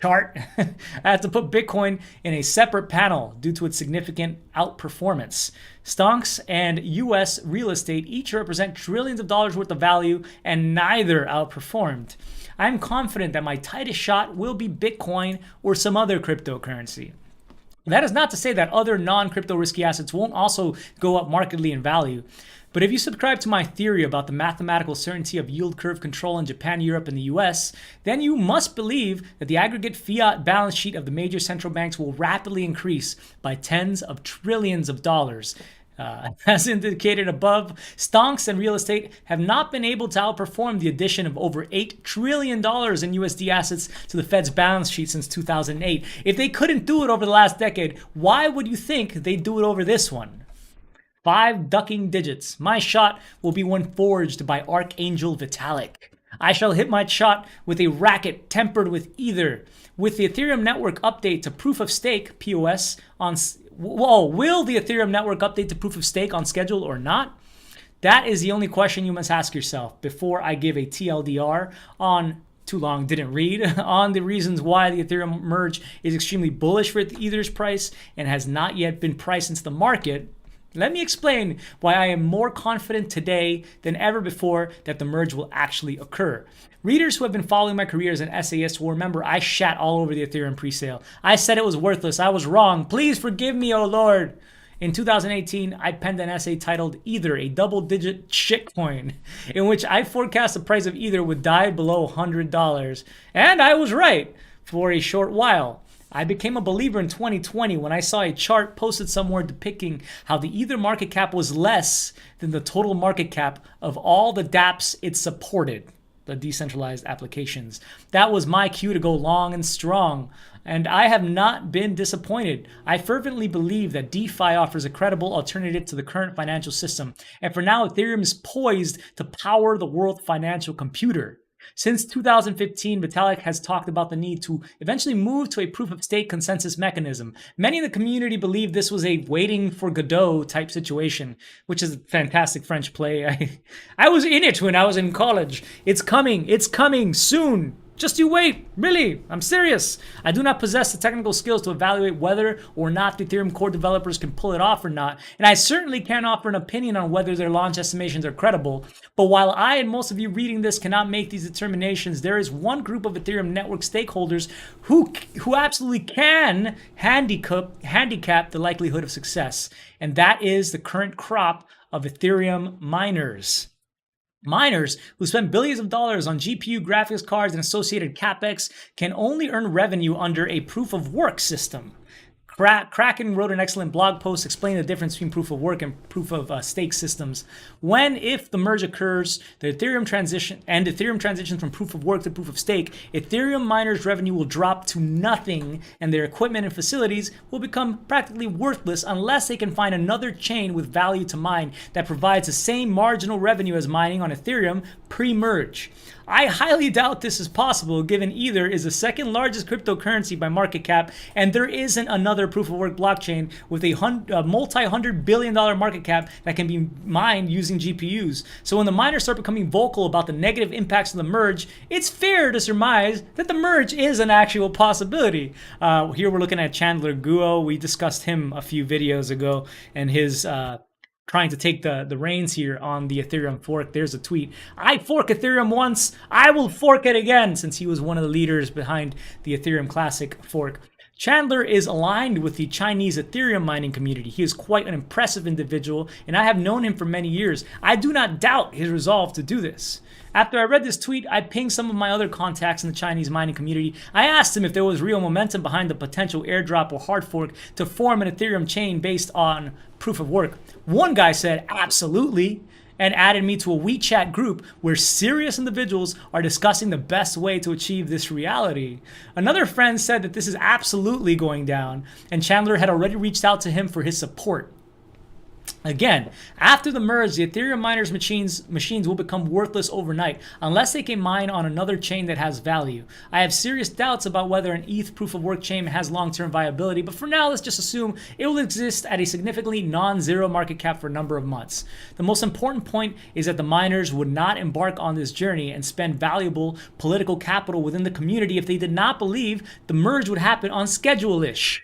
I have to put Bitcoin in a separate panel due to its significant outperformance. Stonks and US real estate each represent trillions of dollars worth of value, and neither outperformed. I'm confident that my tightest shot will be Bitcoin or some other cryptocurrency. That is not to say that other non-crypto risky assets won't also go up markedly in value. But if you subscribe to my theory about the mathematical certainty of yield curve control in Japan, Europe, and the US, then you must believe that the aggregate fiat balance sheet of the major central banks will rapidly increase by tens of trillions of dollars. As indicated above, stonks and real estate have not been able to outperform the addition of over $8 trillion in USD assets to the Fed's balance sheet since 2008. If they couldn't do it over the last decade, why would you think they'd do it over this one? 5 ducking digits. My shot will be one forged by Archangel Vitalik. I shall hit my shot with a racket tempered with Ether. With the Ethereum network update to proof of stake, POS, will the Ethereum network update to proof of stake on schedule or not? That is the only question you must ask yourself before I give a TLDR on too long, didn't read, on the reasons why the Ethereum merge is extremely bullish for Ether's price and has not yet been priced into the market. Let me explain why I am more confident today than ever before that the merge will actually occur. Readers who have been following my career as an essayist will remember I shat all over the Ethereum presale. I said it was worthless. I was wrong. Please forgive me, oh Lord. In 2018, I penned an essay titled Ether, a double-digit shitcoin, in which I forecast the price of Ether would dive below $100. And I was right for a short while. I became a believer in 2020 when I saw a chart posted somewhere depicting how the Ether market cap was less than the total market cap of all the dApps it supported, the decentralized applications. That was my cue to go long and strong, and I have not been disappointed. I fervently believe that DeFi offers a credible alternative to the current financial system, and for now, Ethereum is poised to power the world financial computer. Since 2015, Vitalik has talked about the need to eventually move to a proof-of-stake consensus mechanism. Many in the community believe this was a waiting for Godot type situation, which is a fantastic French play. I was in it when I was in college. It's coming soon. Just you wait, really, I'm serious. I do not possess the technical skills to evaluate whether or not the Ethereum core developers can pull it off or not, and I certainly can't offer an opinion on whether their launch estimations are credible. But while I and most of you reading this cannot make these determinations, there is one group of Ethereum network stakeholders who absolutely can handicap the likelihood of success, and that is the current crop of Ethereum miners. Miners who spend billions of dollars on GPU, graphics cards, and associated capex can only earn revenue under a proof-of-work system. Kraken wrote an excellent blog post explaining the difference between proof of work and proof of stake systems. If the merge occurs, the Ethereum transitions from proof of work to proof of stake, Ethereum miners' revenue will drop to nothing, and their equipment and facilities will become practically worthless unless they can find another chain with value to mine that provides the same marginal revenue as mining on Ethereum pre-merge. I highly doubt this is possible, given Ether is the second largest cryptocurrency by market cap, and there isn't another proof of work blockchain with a multi-$100 billion market cap that can be mined using GPUs. So when the miners start becoming vocal about the negative impacts of the merge, it's fair to surmise that the merge is an actual possibility. Here we're looking at Chandler Guo. We discussed him a few videos ago, and his trying to take the reins here on the Ethereum fork. There's a tweet. I fork Ethereum once, I will fork it again, since he was one of the leaders behind the Ethereum Classic fork. Chandler is aligned with the Chinese Ethereum mining community. He is quite an impressive individual, and I have known him for many years. I do not doubt his resolve to do this. After I read this tweet, I pinged some of my other contacts in the Chinese mining community. I asked them if there was real momentum behind the potential airdrop or hard fork to form an Ethereum chain based on proof of work. One guy said, absolutely, and added me to a WeChat group where serious individuals are discussing the best way to achieve this reality. Another friend said that this is absolutely going down, and Chandler had already reached out to him for his support. Again, after the merge, the Ethereum miners' machines will become worthless overnight unless they can mine on another chain that has value. I have serious doubts about whether an ETH proof of work chain has long-term viability, but for now, let's just assume it will exist at a significantly non-zero market cap for a number of months. The most important point is that the miners would not embark on this journey and spend valuable political capital within the community if they did not believe the merge would happen on schedule-ish.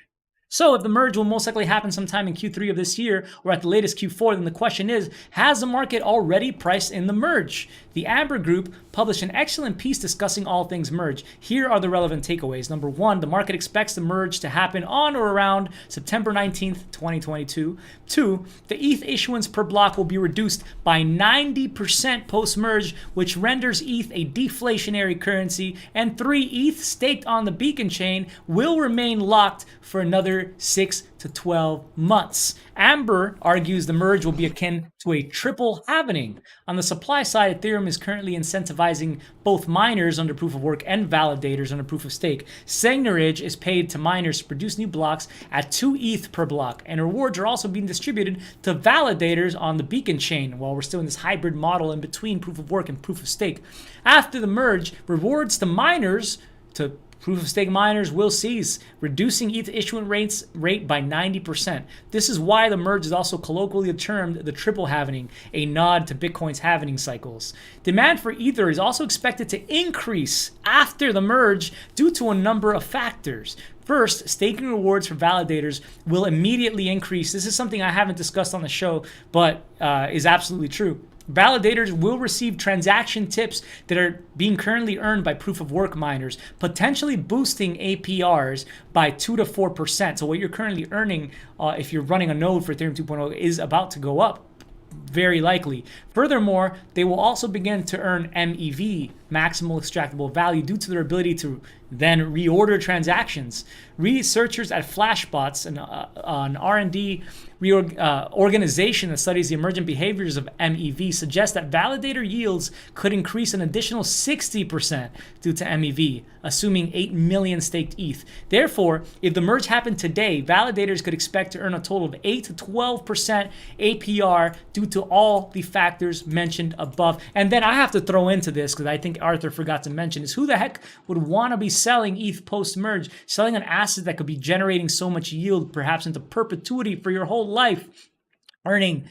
So if the merge will most likely happen sometime in Q3 of this year, or at the latest Q4, then the question is, has the market already priced in the merge? The Amber Group published an excellent piece discussing all things merge. Here are the relevant takeaways. Number one, the market expects the merge to happen on or around September 19th, 2022. Two, the ETH issuance per block will be reduced by 90% post-merge, which renders ETH a deflationary currency. And three, ETH staked on the Beacon chain will remain locked for another 6 to 12 months. Amber argues the merge will be akin to a triple halvening. On the supply side, Ethereum is currently incentivizing both miners under proof of work and validators under proof of stake. Seigniorage is paid to miners to produce new blocks at 2 ETH per block, and rewards are also being distributed to validators on the Beacon chain while we're still in this hybrid model in between proof of work and proof of stake. After the merge, rewards to miners, to proof of stake miners, will cease, reducing ETH issuance rate by 90%. This is why the merge is also colloquially termed the triple halvening, a nod to Bitcoin's halvening cycles. Demand for Ether is also expected to increase after the merge due to a number of factors. First, staking rewards for validators will immediately increase. This is something I haven't discussed on the show, but is absolutely true. Validators will receive transaction tips that are being currently earned by proof of work miners, potentially boosting APRs by 2 to 4%. So what you're currently earning if you're running a node for Ethereum 2.0 is about to go up, very likely. Furthermore, they will also begin to earn MEV, maximal extractable value, due to their ability to then reorder transactions. Researchers at Flashbots, an R&D organization that studies the emergent behaviors of MEV, suggest that validator yields could increase an additional 60% due to MEV, assuming 8 million staked ETH. Therefore, if the merge happened today, validators could expect to earn a total of 8 to 12% APR due to all the factors mentioned above. And then I have to throw into this, because I think Arthur forgot to mention, is who the heck would want to be selling ETH post-merge, selling an asset that could be generating so much yield, perhaps into perpetuity for your whole life, earning,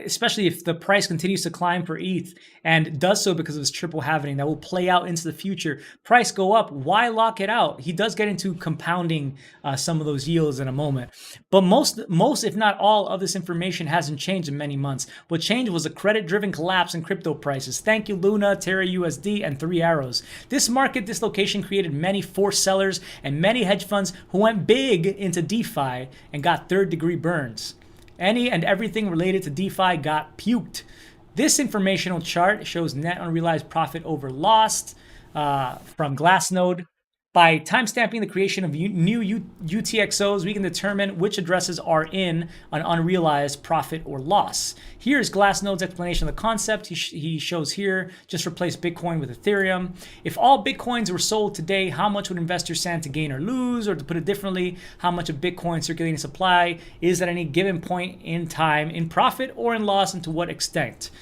especially if the price continues to climb for ETH and does so because of this triple halvening that will play out into the future. Price go up, why lock it out? He does get into compounding some of those yields in a moment. But most, if not all, of this information hasn't changed in many months. What changed was a credit-driven collapse in crypto prices. Thank you, Luna, Terra USD, and 3 Arrows. This market dislocation created many forced sellers and many hedge funds who went big into DeFi and got third-degree burns. Any and everything related to DeFi got puked. This informational chart shows net unrealized profit over lost from Glassnode. By timestamping the creation of new UTXOs, we can determine which addresses are in an unrealized profit or loss. Here's Glassnode's explanation of the concept. He shows here, just replace Bitcoin with Ethereum. If all Bitcoins were sold today, how much would investors stand to gain or lose? Or to put it differently, how much of Bitcoin circulating supply is at any given point in time in profit or in loss, and to what extent?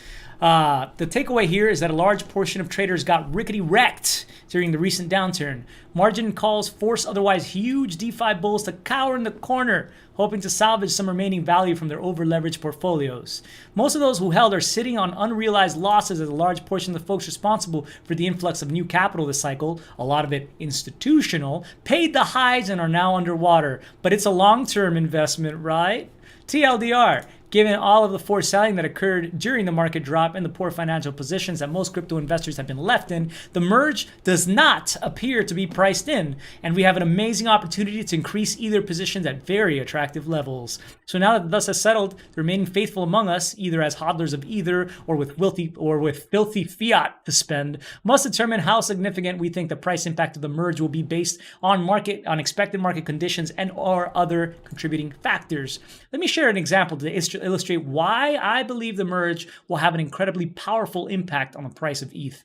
The takeaway here is that a large portion of traders got rickety wrecked during the recent downturn. Margin calls force otherwise huge DeFi bulls to cower in the corner, hoping to salvage some remaining value from their over-leveraged portfolios. Most of those who held are sitting on unrealized losses, as a large portion of the folks responsible for the influx of new capital this cycle, a lot of it institutional, paid the highs and are now underwater. But it's a long-term investment, right? TLDR, given all of the forced selling that occurred during the market drop and the poor financial positions that most crypto investors have been left in, the merge does not appear to be priced in, and we have an amazing opportunity to increase Ether positions at very attractive levels. So now that the dust has settled, the remaining faithful among us, either as hodlers of Ether or with filthy fiat to spend, must determine how significant we think the price impact of the merge will be based on expected market conditions and or other contributing factors. Let me share an example to illustrate why I believe the merge will have an incredibly powerful impact on the price of ETH.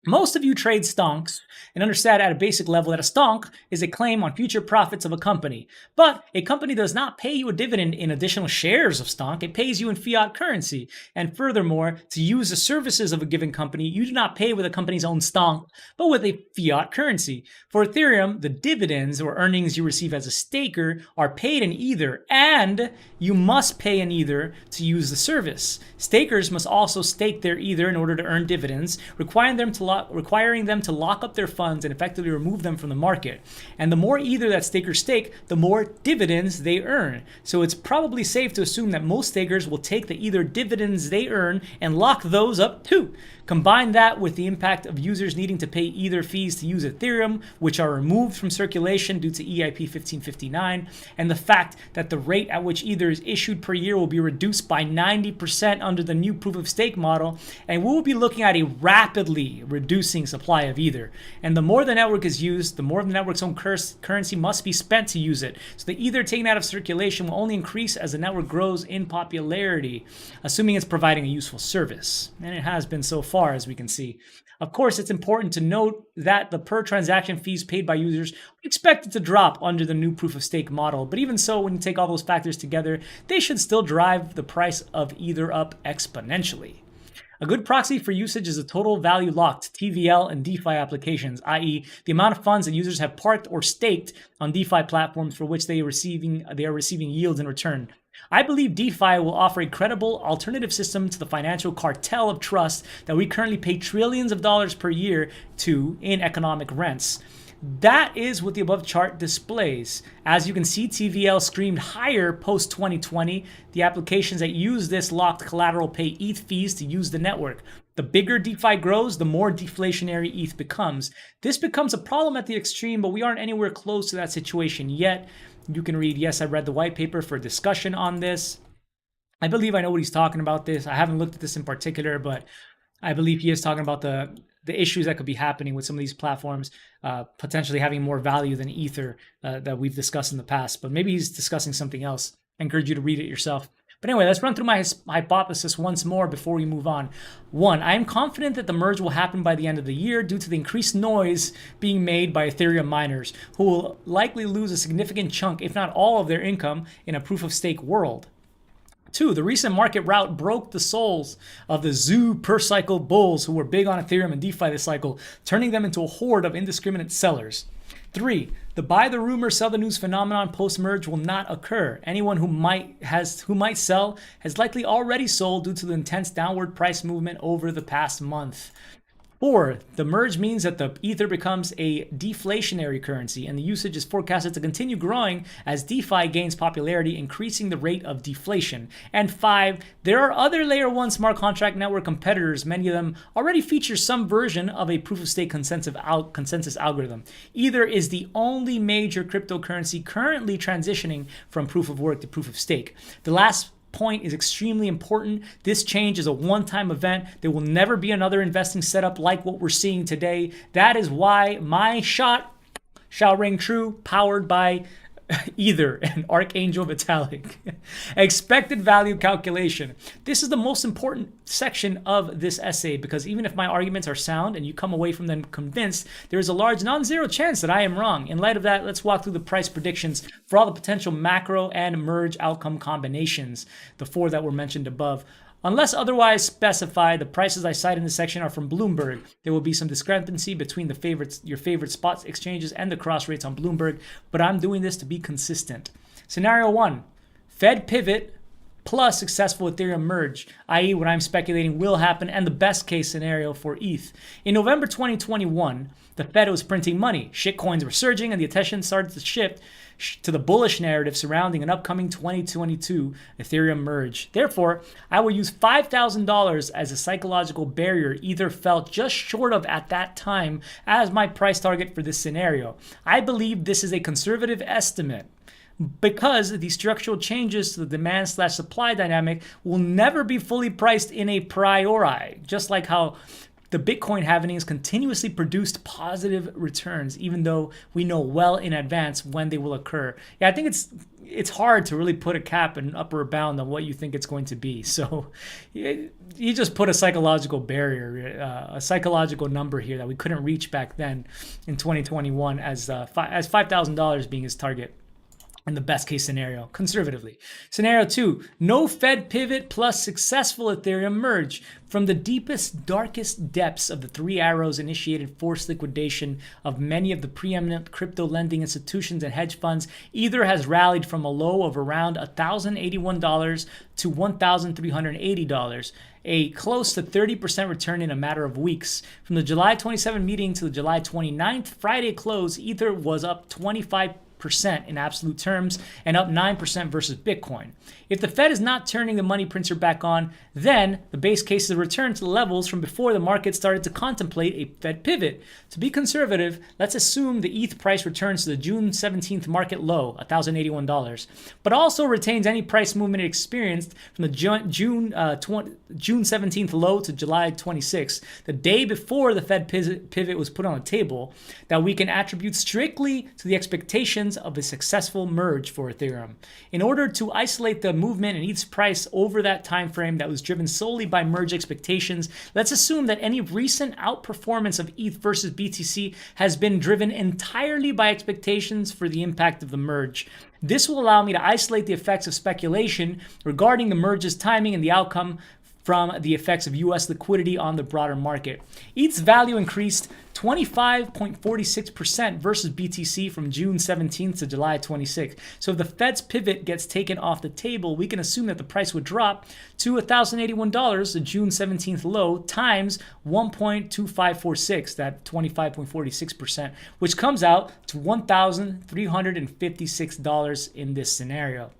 Most of you trade stonks and understand at a basic level that a stonk is a claim on future profits of a company. But a company does not pay you a dividend in additional shares of stonk. It pays you in fiat currency. And furthermore, to use the services of a given company, you do not pay with a company's own stonk, but with a fiat currency. For Ethereum, the dividends or earnings you receive as a staker are paid in Ether, and you must pay in Ether to use the service. Stakers must also stake their Ether in order to earn dividends, requiring them to lock up their funds and effectively remove them from the market. And the more Ether that stakers stake, the more dividends they earn. So it's probably safe to assume that most stakers will take the Ether dividends they earn and lock those up too. Combine that with the impact of users needing to pay Ether fees to use Ethereum, which are removed from circulation due to EIP 1559, and the fact that the rate at which Ether is issued per year will be reduced by 90% under the new proof of stake model, and we will be looking at a rapidly reducing supply of Ether. And the more the network is used, the more the network's own currency must be spent to use it. So the Ether taken out of circulation will only increase as the network grows in popularity, assuming it's providing a useful service. And it has been so far, as we can see. Of course, it's important to note that the per transaction fees paid by users are expected to drop under the new proof of stake model. But even so, when you take all those factors together, they should still drive the price of Ether up exponentially. A good proxy for usage is the total value locked, TVL, and DeFi applications, i.e. the amount of funds that users have parked or staked on DeFi platforms for which they are receiving yields in return. I believe DeFi will offer a credible alternative system to the financial cartel of trust that we currently pay trillions of dollars per year to in economic rents. That is what the above chart displays. As you can see, TVL screamed higher post-2020. The applications that use this locked collateral pay ETH fees to use the network. The bigger DeFi grows, the more deflationary ETH becomes. This becomes a problem at the extreme, but we aren't anywhere close to that situation yet. You can read, yes, I read the white paper for discussion on this. I believe I know what he's talking about this. I haven't looked at this in particular, but I believe he is talking about the issues that could be happening with some of these platforms, potentially having more value than Ether that we've discussed in the past. But maybe he's discussing something else. I encourage you to read it yourself. But anyway, let's run through my hypothesis once more before we move on. 1, I am confident that the merge will happen by the end of the year due to the increased noise being made by Ethereum miners, who will likely lose a significant chunk, if not all, of their income in a proof-of-stake world. 2, the recent market rout broke the souls of the zoo per cycle bulls who were big on Ethereum and DeFi this cycle, turning them into a horde of indiscriminate sellers. 3, the buy the rumor, sell the news phenomenon post-merge will not occur. Anyone who might sell has likely already sold due to the intense downward price movement over the past month. 4, the merge means that the Ether becomes a deflationary currency, and the usage is forecasted to continue growing as DeFi gains popularity, increasing the rate of deflation. And 5, there are other Layer 1 smart contract network competitors. Many of them already feature some version of a proof-of-stake consensus algorithm. Ether is the only major cryptocurrency currently transitioning from proof-of-work to proof-of-stake. The last point is extremely important. This change is a one-time event. There will never be another investing setup like what we're seeing today. That is why my shot shall ring true, powered by either an Archangel Vitalik. Expected value calculation. This is the most important section of this essay because even if my arguments are sound and you come away from them convinced, there is a large non-zero chance that I am wrong. In light of that, let's walk through the price predictions for all the potential macro and merge outcome combinations, the four that were mentioned above. Unless otherwise specified, the prices I cite in this section are from Bloomberg. There will be some discrepancy between your favorite spot exchanges and the cross rates on Bloomberg, but I'm doing this to be consistent. Scenario 1, Fed pivot plus successful Ethereum merge, i.e. what I'm speculating will happen and the best case scenario for ETH. In November 2021, the Fed was printing money. Shitcoins were surging and the attention started to shift to the bullish narrative surrounding an upcoming 2022 Ethereum merge. Therefore, I will use $5,000 as a psychological barrier Ether felt just short of at that time as my price target for this scenario. I believe this is a conservative estimate because the structural changes to the demand/supply dynamic will never be fully priced in a priori, just like how the Bitcoin halvings continuously produced positive returns, even though we know well in advance when they will occur. Yeah, I think it's hard to really put a cap and upper bound on what you think it's going to be. So you just put a psychological barrier, a psychological number here that we couldn't reach back then in 2021 as $5,000 being his target. In the best case scenario, conservatively. Scenario 2, no Fed pivot plus successful Ethereum merge. From the deepest, darkest depths of the three arrows initiated forced liquidation of many of the preeminent crypto lending institutions and hedge funds, Ether has rallied from a low of around $1,081 to $1,380, a close to 30% return in a matter of weeks. From the July 27 meeting to the July 29th Friday close, Ether was up 25% in absolute terms and up 9% versus Bitcoin. If the Fed is not turning the money printer back on, then the base case is a return to the levels from before the market started to contemplate a Fed pivot. To be conservative, let's assume the ETH price returns to the June 17th market low, $1,081, but also retains any price movement it experienced from the June 17th low to July 26th, the day before the Fed pivot was put on the table, that we can attribute strictly to the expectations of a successful merge for Ethereum. In order to isolate the movement in ETH's price over that time frame that was driven solely by merge expectations, let's assume that any recent outperformance of ETH versus BTC has been driven entirely by expectations for the impact of the merge. This will allow me to isolate the effects of speculation regarding the merge's timing and the outcome from the effects of US liquidity on the broader market. ETH's value increased 25.46% versus BTC from June 17th to July 26th. So if the Fed's pivot gets taken off the table, we can assume that the price would drop to $1,081, the June 17th low, times 1.2546, that 25.46%, which comes out to $1,356 in this scenario.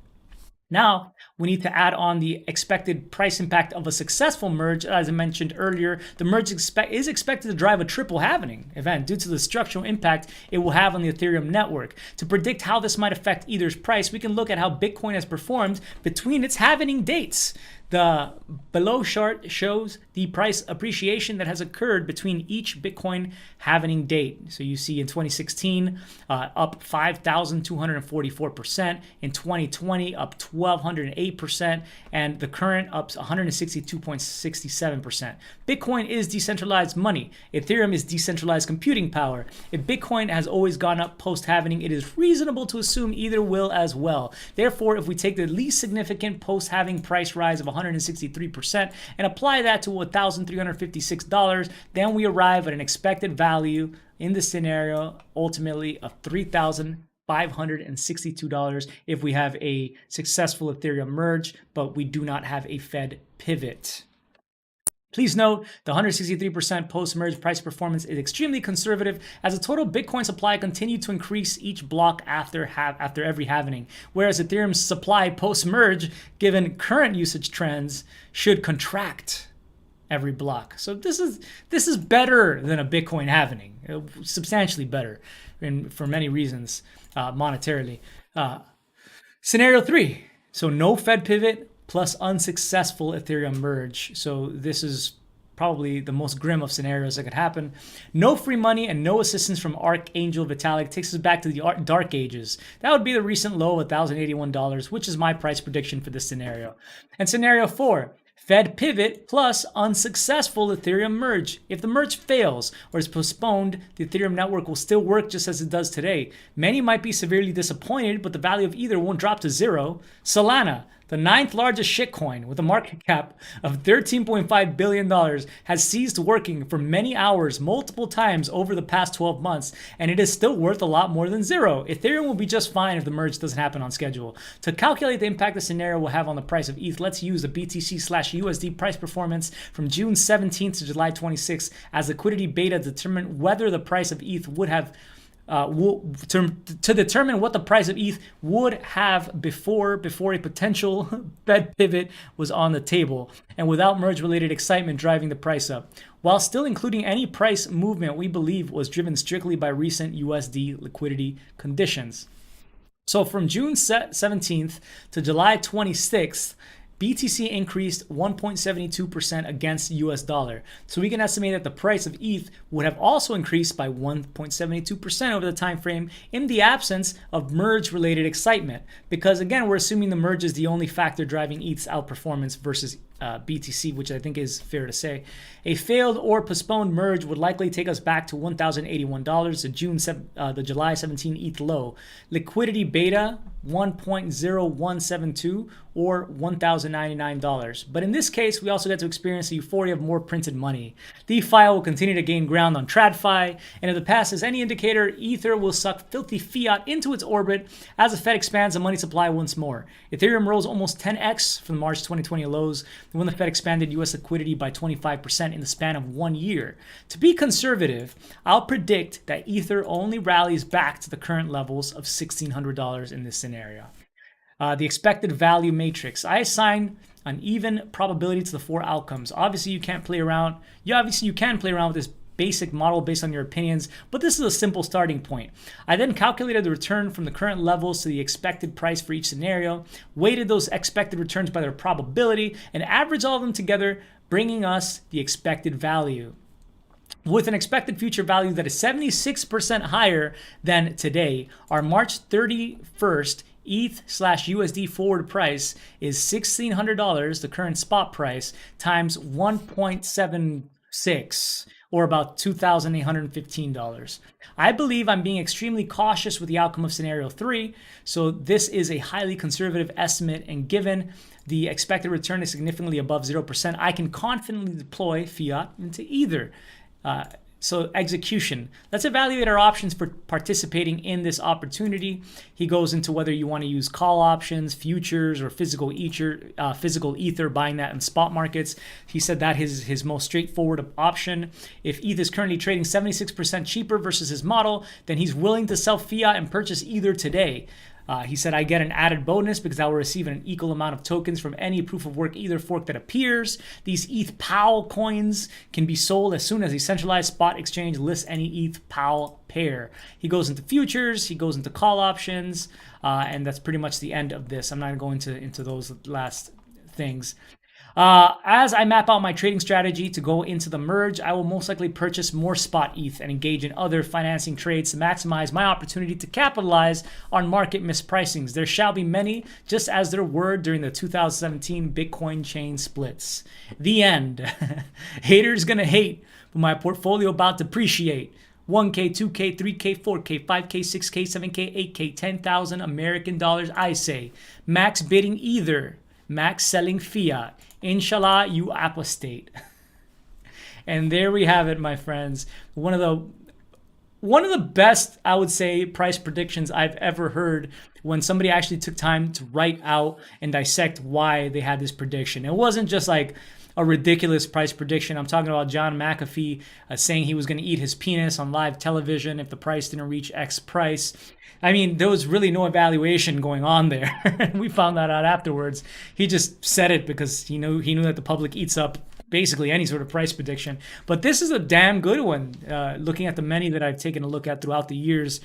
Now, we need to add on the expected price impact of a successful merge. As I mentioned earlier, the merge is expected to drive a triple halving event due to the structural impact it will have on the Ethereum network. To predict how this might affect Ether's price, we can look at how Bitcoin has performed between its halving dates. The below chart shows the price appreciation that has occurred between each Bitcoin halving date. So you see in 2016, up 5,244%. In 2020, up 1,208%. And the current up 162.67%. Bitcoin is decentralized money. Ethereum is decentralized computing power. If Bitcoin has always gone up post-halving, it is reasonable to assume Ether will as well. Therefore, if we take the least significant post-halving price rise of 163% and apply that to $1,356, then we arrive at an expected value in this scenario ultimately of $3,562 if we have a successful Ethereum merge, but we do not have a Fed pivot. Please note, the 163% post-merge price performance is extremely conservative as the total Bitcoin supply continued to increase each block after every halving, whereas Ethereum's supply post-merge, given current usage trends, should contract every block. So this is better than a Bitcoin halving, substantially better for many reasons monetarily. Scenario 3, so no Fed pivot plus unsuccessful Ethereum merge. So this is probably the most grim of scenarios that could happen. No free money and no assistance from Archangel Vitalik takes us back to the dark ages. That would be the recent low of $1,081, which is my price prediction for this scenario. And scenario 4, Fed pivot plus unsuccessful Ethereum merge. If the merge fails or is postponed, the Ethereum network will still work just as it does today. Many might be severely disappointed, but the value of either won't drop to zero. Solana, the 9th largest shitcoin with a market cap of $13.5 billion, has ceased working for many hours multiple times over the past 12 months, and it is still worth a lot more than zero. Ethereum will be just fine if the merge doesn't happen on schedule. To calculate the impact the scenario will have on the price of ETH, let's use the BTC/USD price performance from June 17th to July 26th as liquidity beta determine whether the price of ETH would have to determine what the price of ETH would have before a potential Fed pivot was on the table, and without merge-related excitement driving the price up, while still including any price movement we believe was driven strictly by recent USD liquidity conditions. So from June 17th to July 26th, BTC increased 1.72% against US dollar. So we can estimate that the price of ETH would have also increased by 1.72% over the time frame in the absence of merge-related excitement. Because again, we're assuming the merge is the only factor driving ETH's outperformance versus BTC, which I think is fair to say. A failed or postponed merge would likely take us back to $1,081, the July 17 ETH low. Liquidity beta 1.0172 or $1,099. But in this case, we also get to experience the euphoria of more printed money. DeFi will continue to gain ground on TradFi, and if the past is any indicator, Ether will suck filthy fiat into its orbit as the Fed expands the money supply once more. Ethereum rose almost 10x from the March 2020 lows when the Fed expanded US liquidity by 25% in the span of 1 year. To be conservative, I'll predict that Ether only rallies back to the current levels of $1,600 in this scenario. The expected value matrix. I assign an even probability to the 4 outcomes. Obviously, you can play around with this basic model based on your opinions, but this is a simple starting point. I then calculated the return from the current levels to the expected price for each scenario, weighted those expected returns by their probability, and averaged all of them together, bringing us the expected value. With an expected future value that is 76% higher than today, our March 31st ETH/USD forward price is $1,600, the current spot price, times 1.76, or about $2,815. I believe I'm being extremely cautious with the outcome of scenario 3, so this is a highly conservative estimate, and given the expected return is significantly above 0%, I can confidently deploy fiat into either. So execution. Let's evaluate our options for participating in this opportunity. He goes into whether you want to use call options, futures, or physical ether, buying that in spot markets. He said that is his most straightforward option. If ETH is currently trading 76% cheaper versus his model, then he's willing to sell fiat and purchase either today. He said, I get an added bonus because I will receive an equal amount of tokens from any proof of work Ether fork that appears. These ETH Powell coins can be sold as soon as a centralized spot exchange lists any ETH Powell pair. He goes into futures, he goes into call options, and that's pretty much the end of this. I'm not going to go into those last things. As I map out my trading strategy to go into the merge, I will most likely purchase more spot ETH and engage in other financing trades to maximize my opportunity to capitalize on market mispricings. There shall be many, just as there were during the 2017 Bitcoin chain splits. The end. Haters gonna hate, but my portfolio about to appreciate. 1K, 2K, 3K, 4K, 5K, 6K, 7K, 8K, 10,000 American dollars, I say. Max bidding either. Max selling fiat. Inshallah, you apostate. And there we have it, my friends. One of the best, I would say, price predictions I've ever heard, when somebody actually took time to write out and dissect why they had this prediction. It wasn't just like a ridiculous price prediction. I'm talking about John McAfee saying he was going to eat his penis on live television if the price didn't reach X price. I mean, there was really no evaluation going on there. We found that out afterwards. He just said it because he knew that the public eats up basically any sort of price prediction. But this is a damn good one, looking at the many that I've taken a look at throughout the years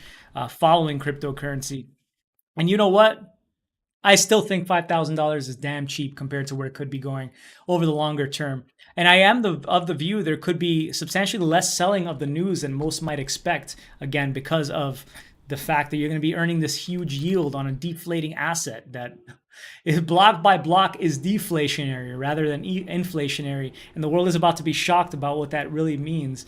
following cryptocurrency. And you know what? I still think $5,000 is damn cheap compared to where it could be going over the longer term. And I am of the view there could be substantially less selling of the news than most might expect, again, because of the fact that you're going to be earning this huge yield on a deflating asset that is block by block is deflationary rather than inflationary. And the world is about to be shocked about what that really means.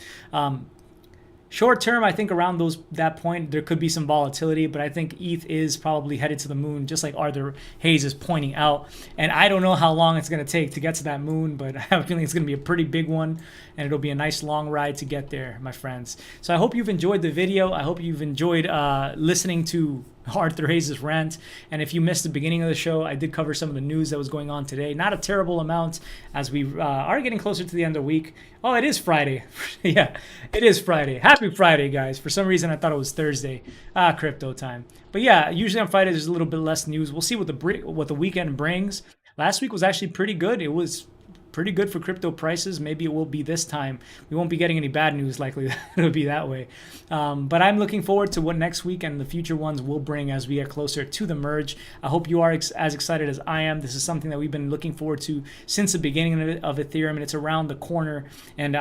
Short term, I think around that point, there could be some volatility, but I think ETH is probably headed to the moon, just like Arthur Hayes is pointing out. And I don't know how long it's going to take to get to that moon, but I have a feeling it's going to be a pretty big one, and it'll be a nice long ride to get there, my friends. So I hope you've enjoyed the video. I hope you've enjoyed listening to Arthur Hayes' rant. And if you missed the beginning of the show, I did cover some of the news that was going on today. Not a terrible amount, as we are getting closer to the end of the week. Oh, it is Friday. Yeah, it is Friday. Happy Friday, guys. For some reason, I thought it was Thursday. Crypto time. But yeah, usually on Friday, there's a little bit less news. We'll see what the weekend brings. Last week was actually pretty good. It was pretty good for crypto prices. Maybe it will be this time. We won't be getting any bad news, likely. It'll be that way. But I'm looking forward to what next week and the future ones will bring as we get closer to the merge. I hope you are as excited as I am. This is something that we've been looking forward to since the beginning of Ethereum, and it's around the corner. And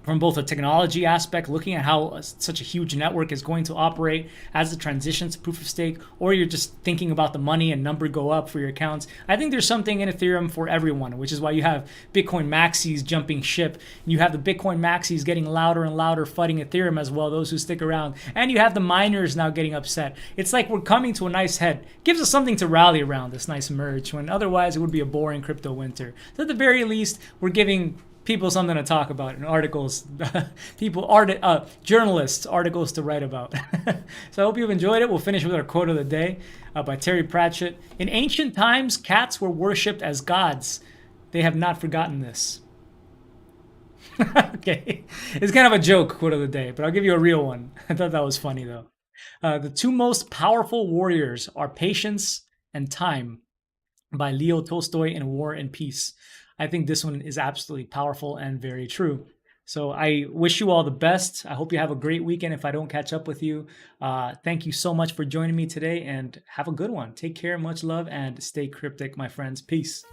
from both a technology aspect, looking at how such a huge network is going to operate as it transitions to proof of stake, or you're just thinking about the money and number go up for your accounts. I think there's something in Ethereum for everyone, which is why you have Bitcoin maxis jumping ship. You have the Bitcoin maxis getting louder and louder fighting Ethereum as well, those who stick around. And you have the miners now getting upset. It's like we're coming to a nice head. Gives us something to rally around, this nice merge, when otherwise it would be a boring crypto winter. So at the very least, we're giving people something to talk about in articles, journalists articles to write about. So I hope you've enjoyed it. We'll finish with our quote of the day by Terry Pratchett. In ancient times, cats were worshipped as gods. They have not forgotten this. Okay, it's kind of a joke quote of the day, but I'll give you a real one. I thought that was funny though. The two most powerful warriors are patience and time, by Leo Tolstoy in War and Peace. I think this one is absolutely powerful and very true. So I wish you all the best. I hope you have a great weekend if I don't catch up with you. Thank you so much for joining me today, and have a good one. Take care, much love, and stay cryptic, my friends. Peace.